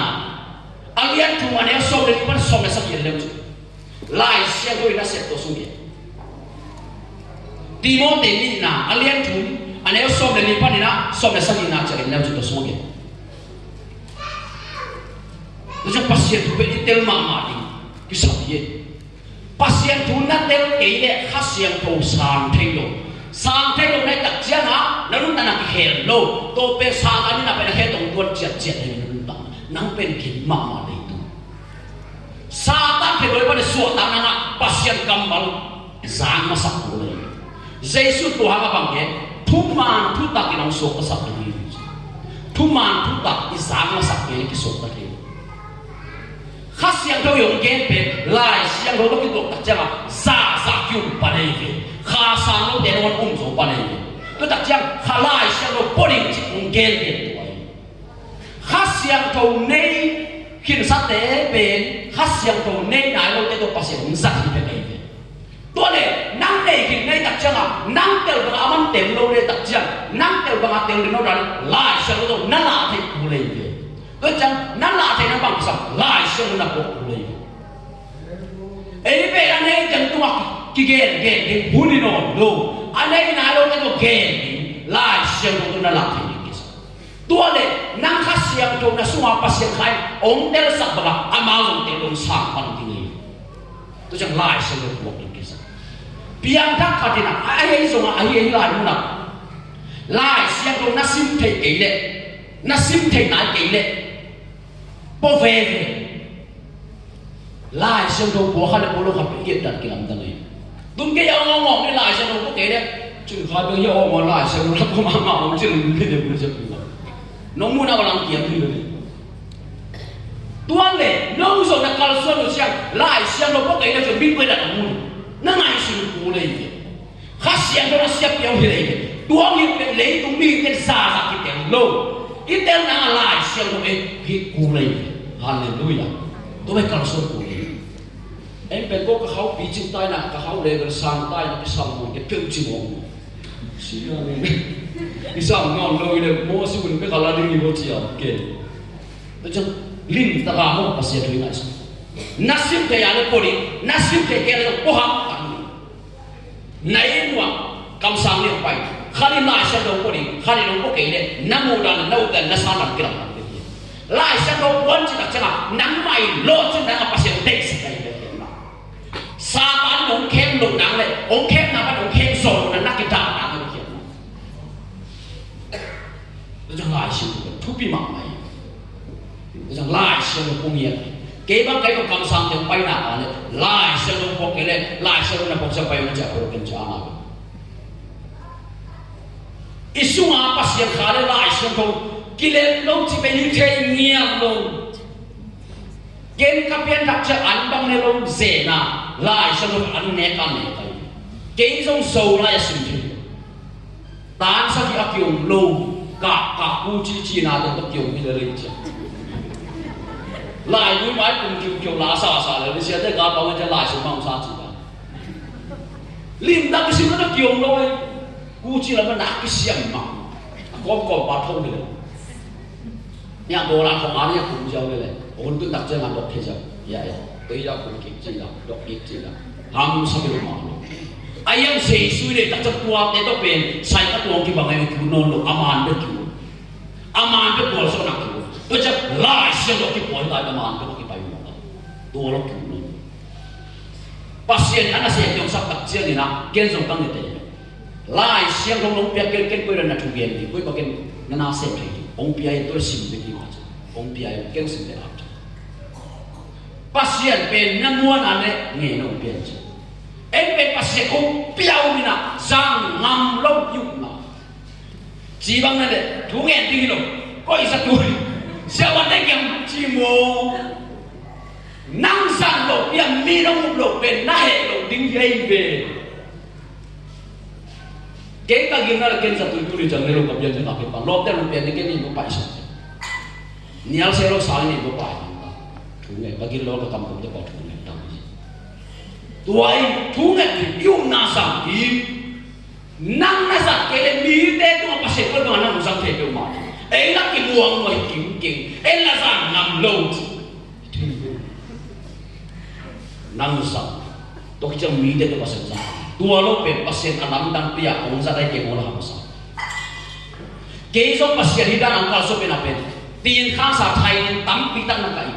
alian tu ane so le pan so me sa ki le chi lai siang to ina set to su ye Timothy ni na alian thun anel som le ni panina som le sakina cha en chu to so ge jo pasien tu be tel ma di ki sa ye pasien tu na tel ke le khasiang to san thei lo nei tak chiang ha na lu ta na ki hel lo to pe sa ka ni na pe he tong tuan chiat ni lu ta nang pen ki ma le tu sa ta ke lo pa de so ta na pasien kambal zang ma sak ko le Jesus tu hanga bangke thuman thu tak inong sok ka sak ni thuman thu tak isang ma sak ni ki sok ta ki khasiang to yong gen pe lai siang ro ki tok tak jang sa kyu pa nei ve kha sa no de no so pa nei to tak jang kha lai siang ro poling chi ong gen ke tu ai khasiang to nei kin sa te pe khasiang to nei nai lo te to pa se ong sa ki pe nei ve to le nang nei kin nei tak jang nang tel ba man tem lo le tak jang nang tel ba tem no ran lai siang ro na la thai ku le ve to jang na la thai na bang sa lai siang na ko ku le ấy về anh ấy chẳng tuộc cái ghen bún đi nổ đồ anh ấy nói đâu cái đồ ghen lại xem đồ nó làm thế này tua đấy năng khát xem đồ nó sung apa xem khai ông đeo sập bạc amal ông đeo ông sang bằng cái này tôi chẳng lại xem đồ buộc cái gì biang thắc khát na ai ấy dùng ai ấy lại muốn nào lại xem đồ nó sim thấy cái đấy nó sim thấy nói cái đấy bỏ về lại xem đồ bố khai bố lo khai bị kiện đặt cái làm gì đúng cái ông ngọng cái lại xem đồ có cái đấy chứ khai bây giờ ông lại xem đồ không mang ngọng chứ đừng cái điều nó xem nó muốn nào làm kiếm gì rồi tuan lệ nông rồi là kalau xuân rồi xem lại xem đồ có cái đấy chuẩn bị quay đặt ông nó ngay sự cố này khác xem đồ nó xếp nhau như này tuan như lấy tung đi cái xa cái tiền lâu ít tiền nào lại xem đồ ấy cái cố này hallelujah tôi phải kalau xuân cố em bên cô cái khâu bị chịu tai nè cái khâu để cái sang tai cái sang một cái tiêu chịu ngon xí ra này cái sang ngon rồi này mua xí mình biết là đi nhiều chi à kệ tôi chẳng linh ta làm một bác sĩ thôi ngay nasib thế à nó cố đi nasib thế cái nó cố học này nữa cầm sang liền phải khai lại sẽ đâu cố đi khai nó cố cái đấy nam mô đàn đâu cần nó sang làm cái làm lại sẽ đâu quan chỉ là chẳng nắng mày lo chứ nắng bác sĩ tết sẽ sa tan ông khen lục nặng này ông khen nào ông khen rồi là nát cái trả nát cái chuyện nó chẳng lại sự thú bị mạng này nó chẳng lại sự công nghiệp kế bằng cái cầm sang thì bay nào này lại sự công cái này lại sự là công sự bay nó chạy vào cái trả nào isu apa sih yang kali lại sự công kile lâu chỉ phải như thế nhiều luôn gen kapian tak cha an bang ne long ze na lai sa lo an ne kan ne kai ke jong so lai sim thi tan sa ki akyong lo ka ku chi na to kyong ni le cha lai nu mai kum kyong la sa le sia te ka ba cha lai so mang sa chi ba lim da ki sim na kyong lo ku chi la ma na ki siam ma ko ba thong de ya bo la khong an ya ku jiao le ông tôi đặt chân làm độc thế sao? Dạ, tôi ra cũng kịp chỉ là độc kịp chỉ là ham sao được mà? Ai em xây suy để đặt chân qua để tôi bên sai các tuồng kia bằng cái cứu nôn được aman được cứu, aman được bỏ sao nào cứu? Tôi chắc lại xem độc cái bỏ lại aman được cái bài một, tôi lo cứu nôn. Pasien anh sẽ dùng sắc đặt chân này na, kiến dùng căng để lại xem trong lòng bia kiến quay ra chung kiến thì quay bao kiến na xem thì ông bia tôi xin được gì mà ông bia kiến xin được pasien pen namuan ane nghe nó biến chứ em pen pasien không piao đi na sang ngam lâu dụng na chỉ bằng này thú nghe đi rồi có ý sao tuổi sao anh ấy kiếm chỉ mua năng sản lộ yam mi nó một lộ pen na hệ lộ đinh dây về cái ta kiếm là cái sao tuổi chẳng nên lộ cập nhật cho nó cái bằng lót tên lộ pen cái gì cũng phải sao nhiều xe lộ sai này cũng phải ngày bagi lo ke kampung dia bawa tunai tahu tuai tunai tu yung nasa di nang nasa kele mi te tu apa sih kau dengan nang usang te tu mah enak ki buang mai king enak sang ngam lo nang usang tu macam mi te tu pasal sah tua lo pe pasien anam dan pia ong za dai ke mo la hamsa ke zo pasien hidan ang kal so pe na pe tin kha sa thai nin tam pi tan na kai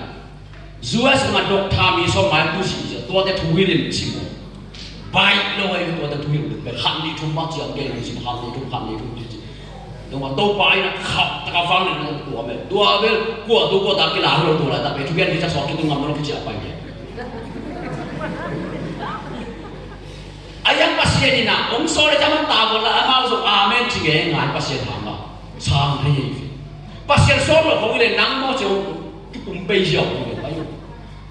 zuas ma dok tha mi so mai tu si tua te thu hirin chi mo bai lo ai tua te thu hirin pe han ni thu ma chi ang ke ni si han ni thu nhưng mà tôi phải là khóc ta cao phăng này của mình tua về của tôi có ta cái lá rồi tôi lại ta về chú biết đi ra sọt cái tôi ngắm nó cái chuyện phải vậy ayang pasien ini nak ông số để cho mình tạo một là mau rồi amen chỉ nghe ngài pasien thằng nào sang hay gì pasien số là không có nắng nó chỉ cũng bây giờ như vậy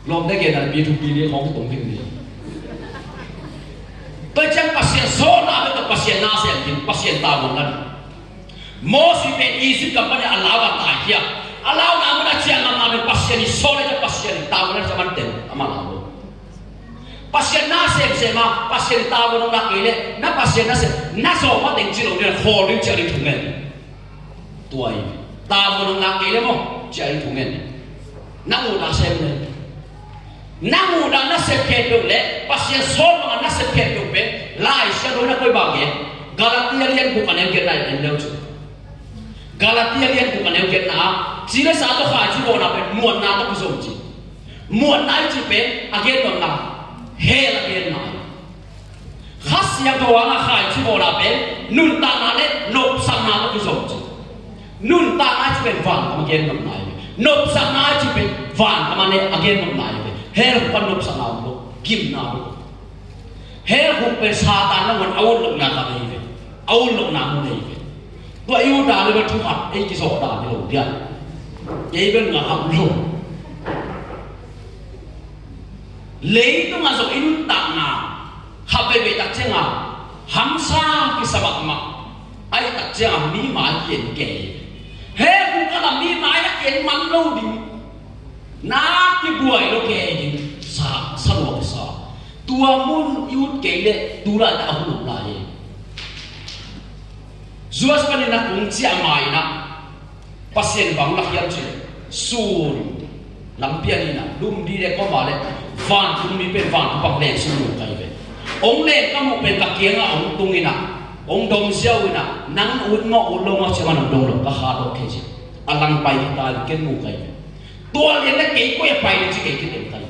làm thế kia là bị thu bị đi không có tổng hình gì tôi chẳng pasien số nào với pasien nào xem thì pasien tạo một lần Moses ben Egypt kepada Allah Taala. Allah nama dah cian nama ben pasien ni soleh dah pasien tahu dah zaman ten amal Allah. Pasien nasib sema pasien tahu nak kile na pasien nasib naso mat yang cilo dia khol dia cari thungen. Tuai tahu nak kile mo cari thungen. Namu dah sem le. Namu dah nasib kedo le pasien sol dengan nasib kedo be lai sia nak koi bagi. Galatia lian bukan yang kita endau tu. Galatia lian bukan yang kita chỉ là sao tôi khai chỉ bộ nào bên muộn nào tôi cứ dùng chỉ muộn nào chỉ bên agen đồng nào hết là agen nào khát siang tôi là khai chỉ bộ nào bên nun ta nào đấy nộp sang nào tôi cứ dùng chỉ nun ta nào chỉ bên vàng agen đồng nào nộp sang nào chỉ bên vàng mà này agen đồng nào hết là quan nộp sang nào luôn kim nào hết là cũng bên sa tan nó vẫn áo lục nào ta đây áo lục nào đây tôi yêu đàn lên thu hoạch ấy cái sổ đàn này đầu tiên vậy bên ngã học luôn lấy tôi ngã rồi in tặng nào học về tặng chứ nào hám xa cái sao bạc mà ai tặng chứ nào mỹ mã kiện kể hết cũng có làm mỹ mã kiện mắm lâu đi nát cái buổi nó kể gì sa sa lo cái sa tua muốn yêu kể đấy tua lại đã không lại Zuas panina kung chia mai na pasien bang lakyan chu sun lampian ina dum di de ko male van tum mi pen van bang len su kai ve ong len ka mu pen ka kianga ong tung ina ong dom siau ina nang ut mo ulo mo che manam dong lo ka ha do ke ji alang pai ta ken mu kai ve tua len na ke ko ya pai ni chi ke ke kai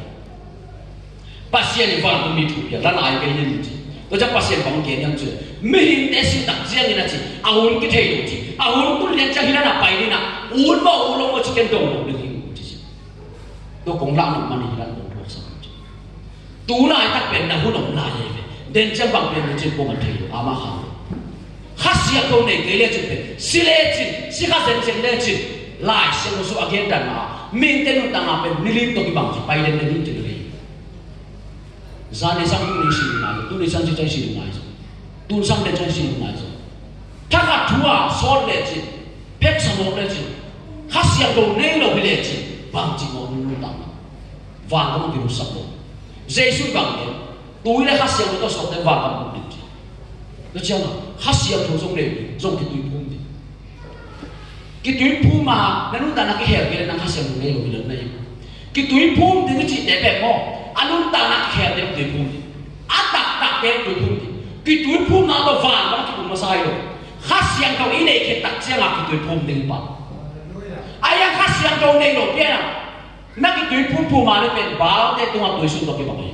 pasien van tum mi thu ya la ai ke yin ji tôi chắc pasien bang ke yang chu mình để xin đặc riêng như thế nào awun cái thế đâu chứ awun cũng liên chắc là phải đi nào uốn bao uốn lo chỉ cần đồng được hình chứ tôi cũng làm được mà này là đồng được sao chứ tú lại tắc bên là hút đồng lại vậy đến chân bằng bên trên cô mà thấy được ama hàng khát siết câu này cái liên chuyện xí lệ chuyện xí khát chân lệ chuyện lại xem một số agenda đàn mà mình tên nó đang bên nílim tôi cái bằng chỉ bay lên nílim chuyện này ra này sang những gì này tôi này sang chơi gì này tu sang để chơi gì này rồi, thắc hạt thua sốt để gì, phép sang một để gì, khát siêu đồ nên là cái để gì, bằng chỉ một nút tạm, vàng có một điều sắp rồi, dây suy bằng đấy, túi là khát siêu nó sốt để vàng bằng một điều gì, nó chưa nào, khát siêu thủ dùng để dùng cái túi phun đi, cái túi phun mà nó nút ta là cái hẻo cái là khát siêu đồ nên là cái lớn này, cái túi phun thì cái gì để bẹp mỏ, anh nút ta là hẻo để túi phun đi, đặt cái túi phun đi. Cái túi phun nào đó vàng đó cũng mà sai rồi khát xiang cầu ý này cái đặc xiang là cái túi phun đừng bận ai đang khát xiang cầu này đầu tiên à nó cái túi phun mà nóเป็นbáo để tôi túi xuống đó cái bằng này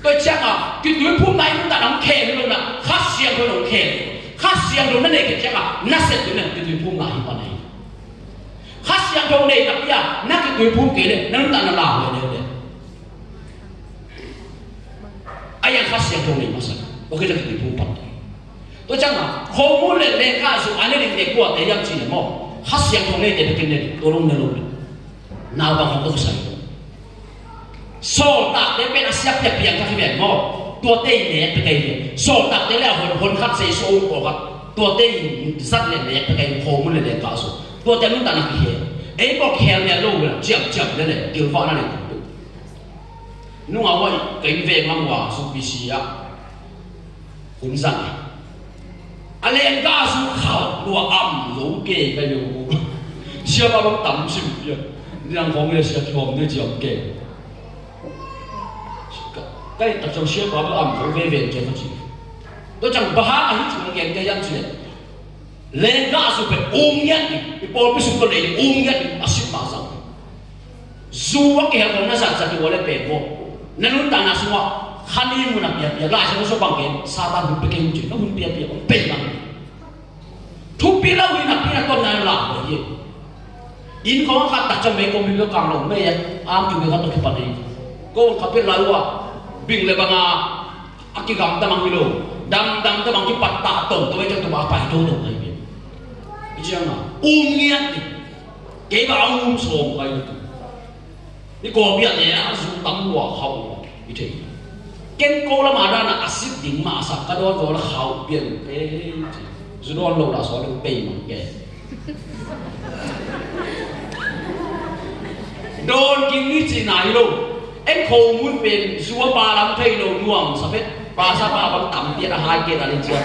tôi chắc à cái túi phun này chúng ta đóng khe luôn là khát xiang cầu đóng khe khát xiang cầu nó này cái chắc à nó sẽ túi này cái túi phun này bằng này khát xiang cầu này đặc biệt nó cái túi phun kia này nó ta là làm rồi đấy ayang khas yang kau ni masak, okey dah kita pumpat. Tu jangan, kau mula lekar so ane ni kuat ayam cina mo, khas yang kau ni jadi kena tolong nolong. Nawa bang kau kesal. So tak depen asyap dia piang kaki biar mo, tua teh ni pakai dia. So tak dia lah hon khas saya so kau kat, tua teh sat le ni pakai kau mula lekar so, tua teh lu tak nak keh. Kau keh ni lu lah, jap le, kau faham ni. Nung awai kain veng lam wa su bisia hun sang alen ga su khao lua am lo ke ka yo sia ba bang tam sim ya ni ang khong le sia thom ne jiam ke cái tập trong xưa có cái âm khẩu về về trên cái gì tôi chẳng bao hát anh chúng nghe cái dân chuyện lên gã số phải nhất đi bộ bị sụp cái này nhất đi áp mà sao dù cái hàng công nó sản xuất được lên bền vô nên lúc ta nói xong khăn đi muốn làm việc lại sẽ có số bằng cái sa tan hụt cái chuyện nó hụt bia ông bền mà thu bia đâu đi làm con này làm cái gì in có khát đặt cho mấy con mình càng lòng mấy am chúng mình khát được cái phần này cô khát biết lại qua bình lại bằng cái gam ta mang đi đâu đam ta mang cái bát tạ tổng tôi cho tôi bảo phải thôi được này cái gì mà nhất cái bảo sồn cái你個別嘢啊，要等落後你睇，經過啦嘛，那acid點馬上嗰度做啦後邊誒，就攞路啦所謂秘密嘅，โดนกินนี่จีไหนลูกเอ็งโคมุนเป็นชัวปลาลำไทยลูกน่วงสับเพ็ดปลาซาปลาบางต่ำเตี้ยหายเกล็ดอะไรเจ้า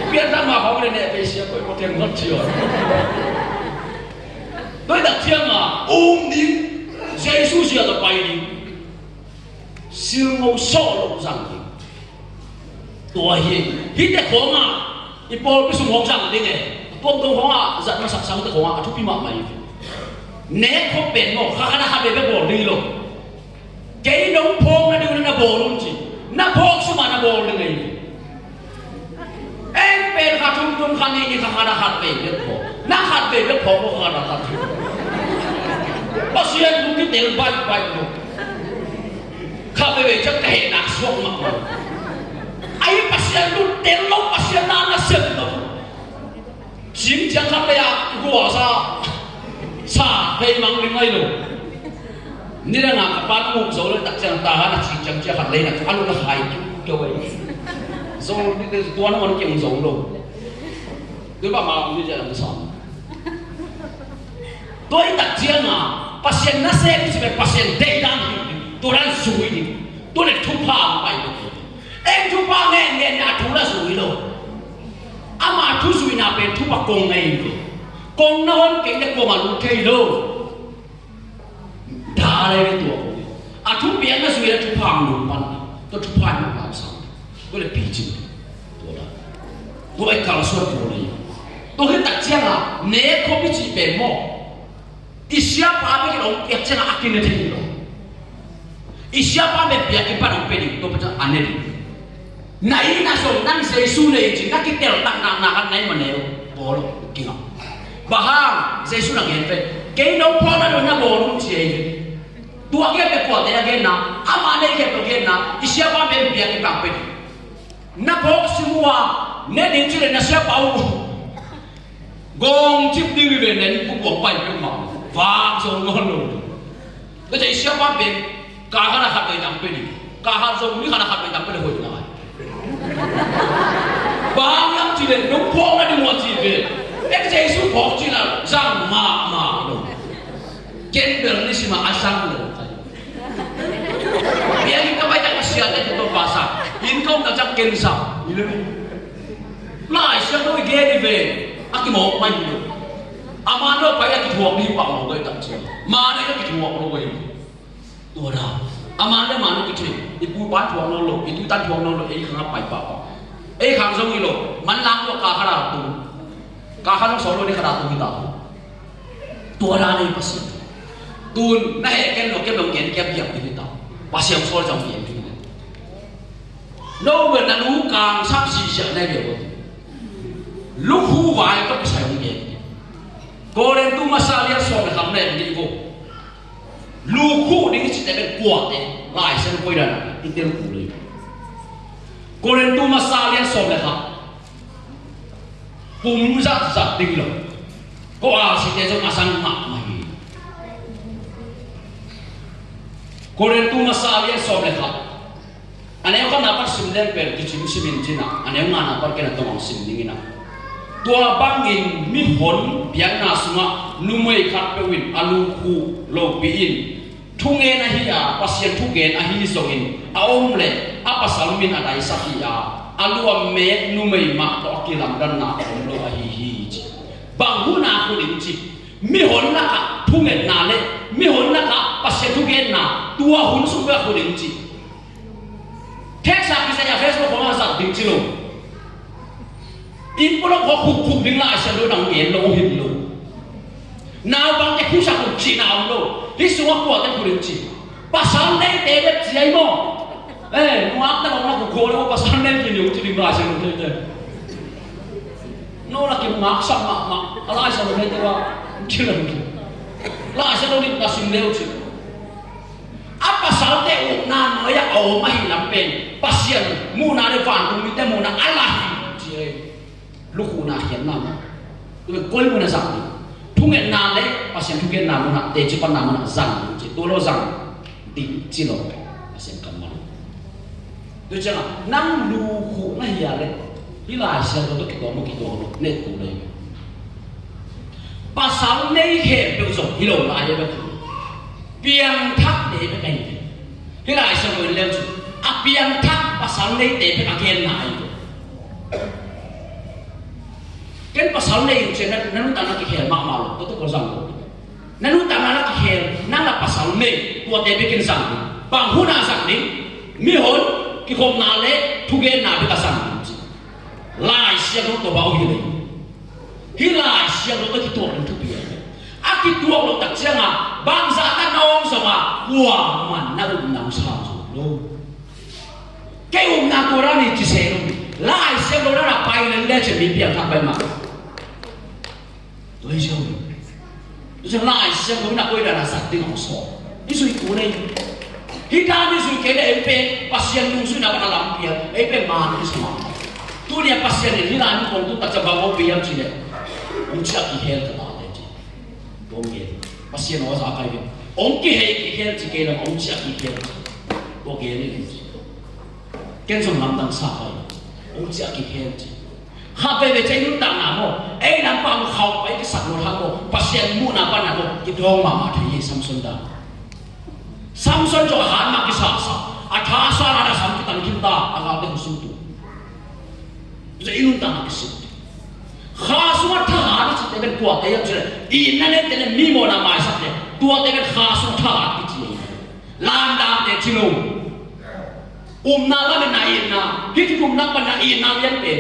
เปลี่ยนตั้งมาเขาเลยเนี่ยไปเสียไปหมดเต็มหมดเชียวด้วยดักเชียงอ่ะดิ้ง耶稣是的白灵，小我所路上的，多些，迄个行啊，一般不是行上的呢，广东行啊，日本上的行啊，出边嘛咪，你可变我，下下下边个无理咯，几种碰那就那无论子，那碰什么那无论个，哎，变下中看你下下下边个碰，那下边个碰我下下下。pasien mungkin tel baik loh. Kau beca kena suak mak. Ayo pasien tu tel lo pasien nana sen tu. Jim jangan kau ya gua sa hei mang lingai lo. Ni dah nak kapan mu so le tak jangan tahan nak jim jangan hat le nak alu nak hai tu kau. So ni tuan orang yang so lo. Dia ba ma ni jangan sama. Tôi đặt riêng à, pasien nó xem chỉ về pasien đầy đặn tôi đang suy đi, tôi lại thu phàm vậy được, em thu phàm nghe nhà thu là suy rồi, mà thu suy nào bên thu bạc công này, công nó hơn cái này của mà lúc thấy đâu, đa đây cái tuổi, thu biển nó suy là thu phàm luôn bạn, tôi thu phàm nó làm sao, tôi lại bị chịu, tôi lại cả là suy rồi, tôi cái đặt riêng à, nếu không biết gì về mò Isiapa bagi orang yang cina akin itu loh. Isiapa membiarkan pada pedi, tu macam aneh. Naik nasol nang Yesus ni je, nak kita letak nak naik mana yo, bolong kira. Bahang Yesus nak apa? Kau nak pola nak bolong je. Tu akan berkuat dia kena, ama ni kita kena. Isiapa membiarkan pada pedi. Nak bolong semua, ni dia nak siapa au. Gong cip diri benen, buat baik memang. Vang so ngon luôn, cái gì siapa bên, cả hai là hạt bể nằm bên đi, cả hai giống như hai là hạt bể nằm bên hồi nào, vang lắm chỉ là nó phong là đi mua gì về, cái gì số phong chỉ là răng mà luôn, trên đường đi xí mà ăn sang luôn, bây giờ kita baca kasihan itu tuh bahasa, income tak cak kensa, lah siapa tu dia ni về, aku mau main dulu. Amano phải là cái thuộc đi vào nó gây tận chiến, mà đây là cái thuộc nó gây, tôi đã, amano mà nó cái chuyện, cái bùi bán thuộc nó lột, cái túi tan thuộc nó lột, ấy khang phải bảo, ấy khang giống như lột, mình làm cho cả hai tu, cả hai nó sống rồi đi cả tu kita, tôi đã này pasti, tu này cái lột cái đồng tiền cái việc cái kita, pasti yang soal trong việc cái này, đâu bên là lũ càng sắp xỉ sợ này điều, lũ hú vải có bị sai không vậy? Koren tu masalah soal ham ne ni ko luku ni ci te kuat lai sen ko ida itel ku le Koren tu masalah soal ham pum zat ding lo ko si te so masang mak mai Koren tu masalah soal ham ane ko na par simden per ki chim simin jina ane nga na par ke na tong sim dingina tua bangin mi hon biang na suma numai khat pewin alu khu lo biin thungen a hi a pasien thugen a hi songin a om le a pasalmin a dai sahi a alu a me numai ma to kilam dan na om lo a hi chi bang hu na khu ling chi mi hon na ka thungen na le mi hon na ka pasien thugen na tua hun sum ba khu ling chi Texas bisa ya Facebook ko sa digilo impolo ko khuk ding la sa lo dang yen lo hin lo nào bằng cái khu sạc chỉ nào đâu đi xuống qua cái khu đường chỉ bà sáng nay để đẹp gì ấy mà ê ngoác ta nó cũng khô đâu bà sáng nay thì nhiều chỉ đi vào xem được thế nó là kiểu ngoác sẵn mà lại sao đây tôi chưa làm được lại sao đâu đi ta xin leo chứ apa sáng nay ổn nan mới ya ổn mà hình làm bền bà xiên mua na để phản cùng mình mua na ai là gì ấy lúc khu na hiện nào rồi coi mua na rằng thungen na le pasien thungen na mo na te chipan na mo na zang chi to lo zang ti chi lo pasien kam ma do changa nang lu khu na ya le hi la sia do ki do mo ki do ne tu le pasal nei he be so hi lo la ye be piang thak de be kai hi la sia lo le chu a piang thak pasal nei te be ka ken na ai cái pasal này chuyện này nó ta nói cái hell mắc mal tôi có rằng nó ta nói cái hell nó là pasal này của để bikin rằng bằng hôn à rằng đi mi hôn cái hôm nào lẽ thu gen nào bị ta rằng lại xem nó tổ bảo gì hi lại xem nó cái tổ nó thu tiền à cái tổ nó đặc trưng à bằng giá ta nông sao mà wow mà nó cũng nằm sao rồi cái hôm nào tổ ra này chỉ xem lại xem nó là bay lên đây chỉ bị biển thằng bay mà tôi chưa rồi lại xem nó là quay là sạch tiếng học sổ đi suy cố này khi ta đi suy cái này em pe pasien nung suy nào còn làm việc em pe mà đi xem tôi đi pasien này đi làm con tôi ta chấp vào bây giờ chỉ này ông chỉ là cái hell cái đó đấy chứ ông nghe pasien nó sao cái ông cái hell chỉ cái là ông chỉ là cái hell tôi nghe này cái trong làm đằng sau ông chỉ là cái hell chứ ha về trái nước tặng nào mo ấy làm bằng khâu ấy cái sạc nó thang mo pasien mu nào ban nào cái đồ mà thấy Samson đó Samson cho hắn mà cái sạc à thà sa là sam cái tăng kim ta à gặp được sung tu trái nước tặng cái sung khá số thà hắn chỉ để quạt đấy chứ in này để mi mo nào mai sắp đấy tua để khá số thà cái gì làm đam để chi luôn na la na in na hit na pa na in na yan pe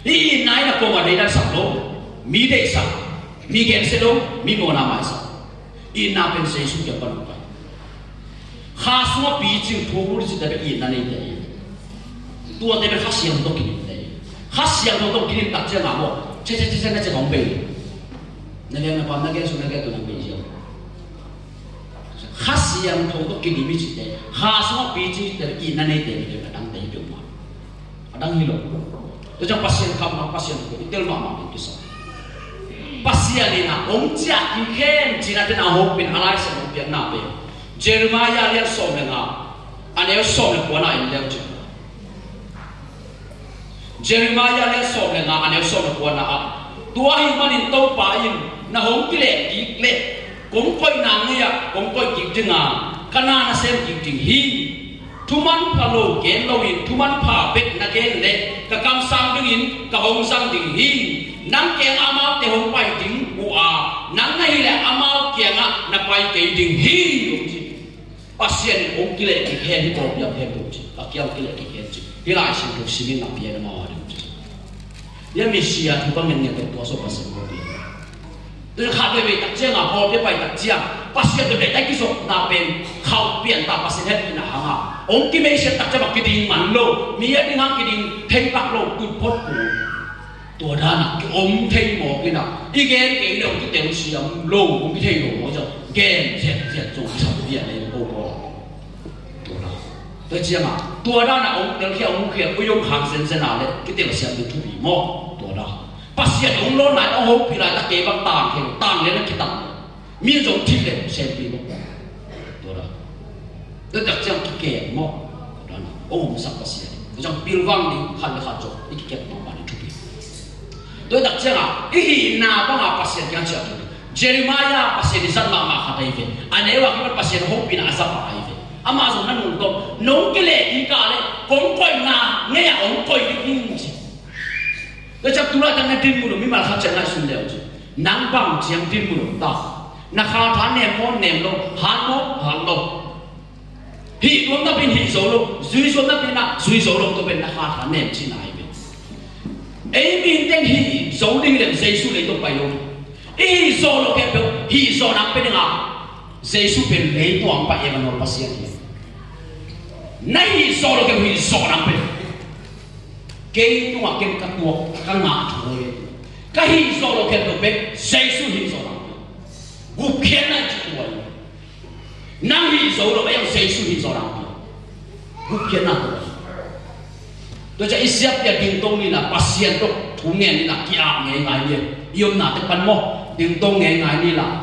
in na na ko ma dei na sa lo mi dei sa mi gen se lo mi mo na ma sa in na pen se su ke pa pa kha so pi chi tho bu chi da in na nei dei tua de kha siang to ki dei kha siang to ki ta che ma mo che na che ngong pe na le na pa na gen su na ge to na pe ji khá siang thâu tó kinh nghiệm gì đấy, khá số bị gì đấy, in anh ấy đấy là đang đấy được mà, đang hiểu tôi cho pasien không nó pasien của cái tiêu mà cái sao, pasien này là ông cha đi khen chỉ là cái nào hộp bên alai sẽ một việc nào vậy, Jeremiah liên sổ này là anh ấy sổ này của này liên chứ, Jeremiah liên sổ này là anh ấy sổ này của nào, tua hình mà nhìn tàu pa in, na hông cái lệ cũng coi nàng này à, cũng coi kịch trưng à, cái nào nó xem kịch trưng hi, thu man pha lô kiến lô in, thu man pha bết na kiến đấy, cái cam sang đứng in, cái hồng sang đứng hi, nắng kẹng amao để hồng bay đứng u à, nắng này là amao kẹng à, na bay cái đứng hi đúng chứ, pasien ông kia lại kịch hen đi bộ nhập hen đúng chứ, cái kia kia lại kịch hen chứ, cái lại xin được xin làm việc mà đúng chứ, giờ mình xia thì có mình nhận được多少pasien không biết. Tôi khát về đặc trưng à, họ biết bài đặc trưng, pasien tôi để tay cái số na bên khâu biển ta pasien hết đi na hàng à, ông kia mấy sẽ đặc trưng cái đình mặn lô, mi ở đi ngang cái đình thấy bạc lô tụt phốt cũ, tuổi đó là cái ông thấy một cái nào, ý kiến cái đầu cái tiểu sử ông lô ông cái thấy lô rồi, ghen dẹt rồi sao cái này ô bò, tuổi đó, tôi chia mà, tuổi đó là ông tiểu khi ông kia có dùng hàng sinh nào đấy, cái tiểu sử được thu bị mò, tuổi đó. pasien ông lo lại ông hộp lại là kế bằng tàng lên là cái tàng miễn giống thịt lên xem phim đó đó tôi đặt trong cái kẻ mò đó là ông sắp pasien tôi trong bill vang đi khăn khăn cho cái kẻ mò mà đi chụp tôi đặt trong cái gì nào có mà pasien cái chuyện Jeremiah pasien di sana mà khát vậy anh ấy vào cái pasien hộp pin asa phải vậy Amazon nó nung to nung cái lệ đi cả đấy cũng coi na nghe ông coi cái gì tôi chấp tulah tăng tin mulu mi mal khát chân sun leo chứ nang bang chiang tin mulu ta na khao thán nem môn nem lo han lo hi luang na bin hi zo lo zui zo na bin na zui zo lo to ben na ha tha nem chi nai ben ei bin ten hi zo ding lem Giêsu le to pai lo hi zo lo ke pe hi zo na ben nga Giêsu ben le to ang pa e man pa sia hi nai hi zo lo ke hi zo na ben ke tu ma ke ka tu ka nga thôi cái hi zo lo ke to ben Giêsu hi zo na gu khen na chi tu nang hi zo lo ba yang Giêsu hi zo na gu khen na tôi cho isiap ya ding tong ni na pasien to thu nge ni na kia nge ngai ni yom na te pan mo ding tong nge ngai ni la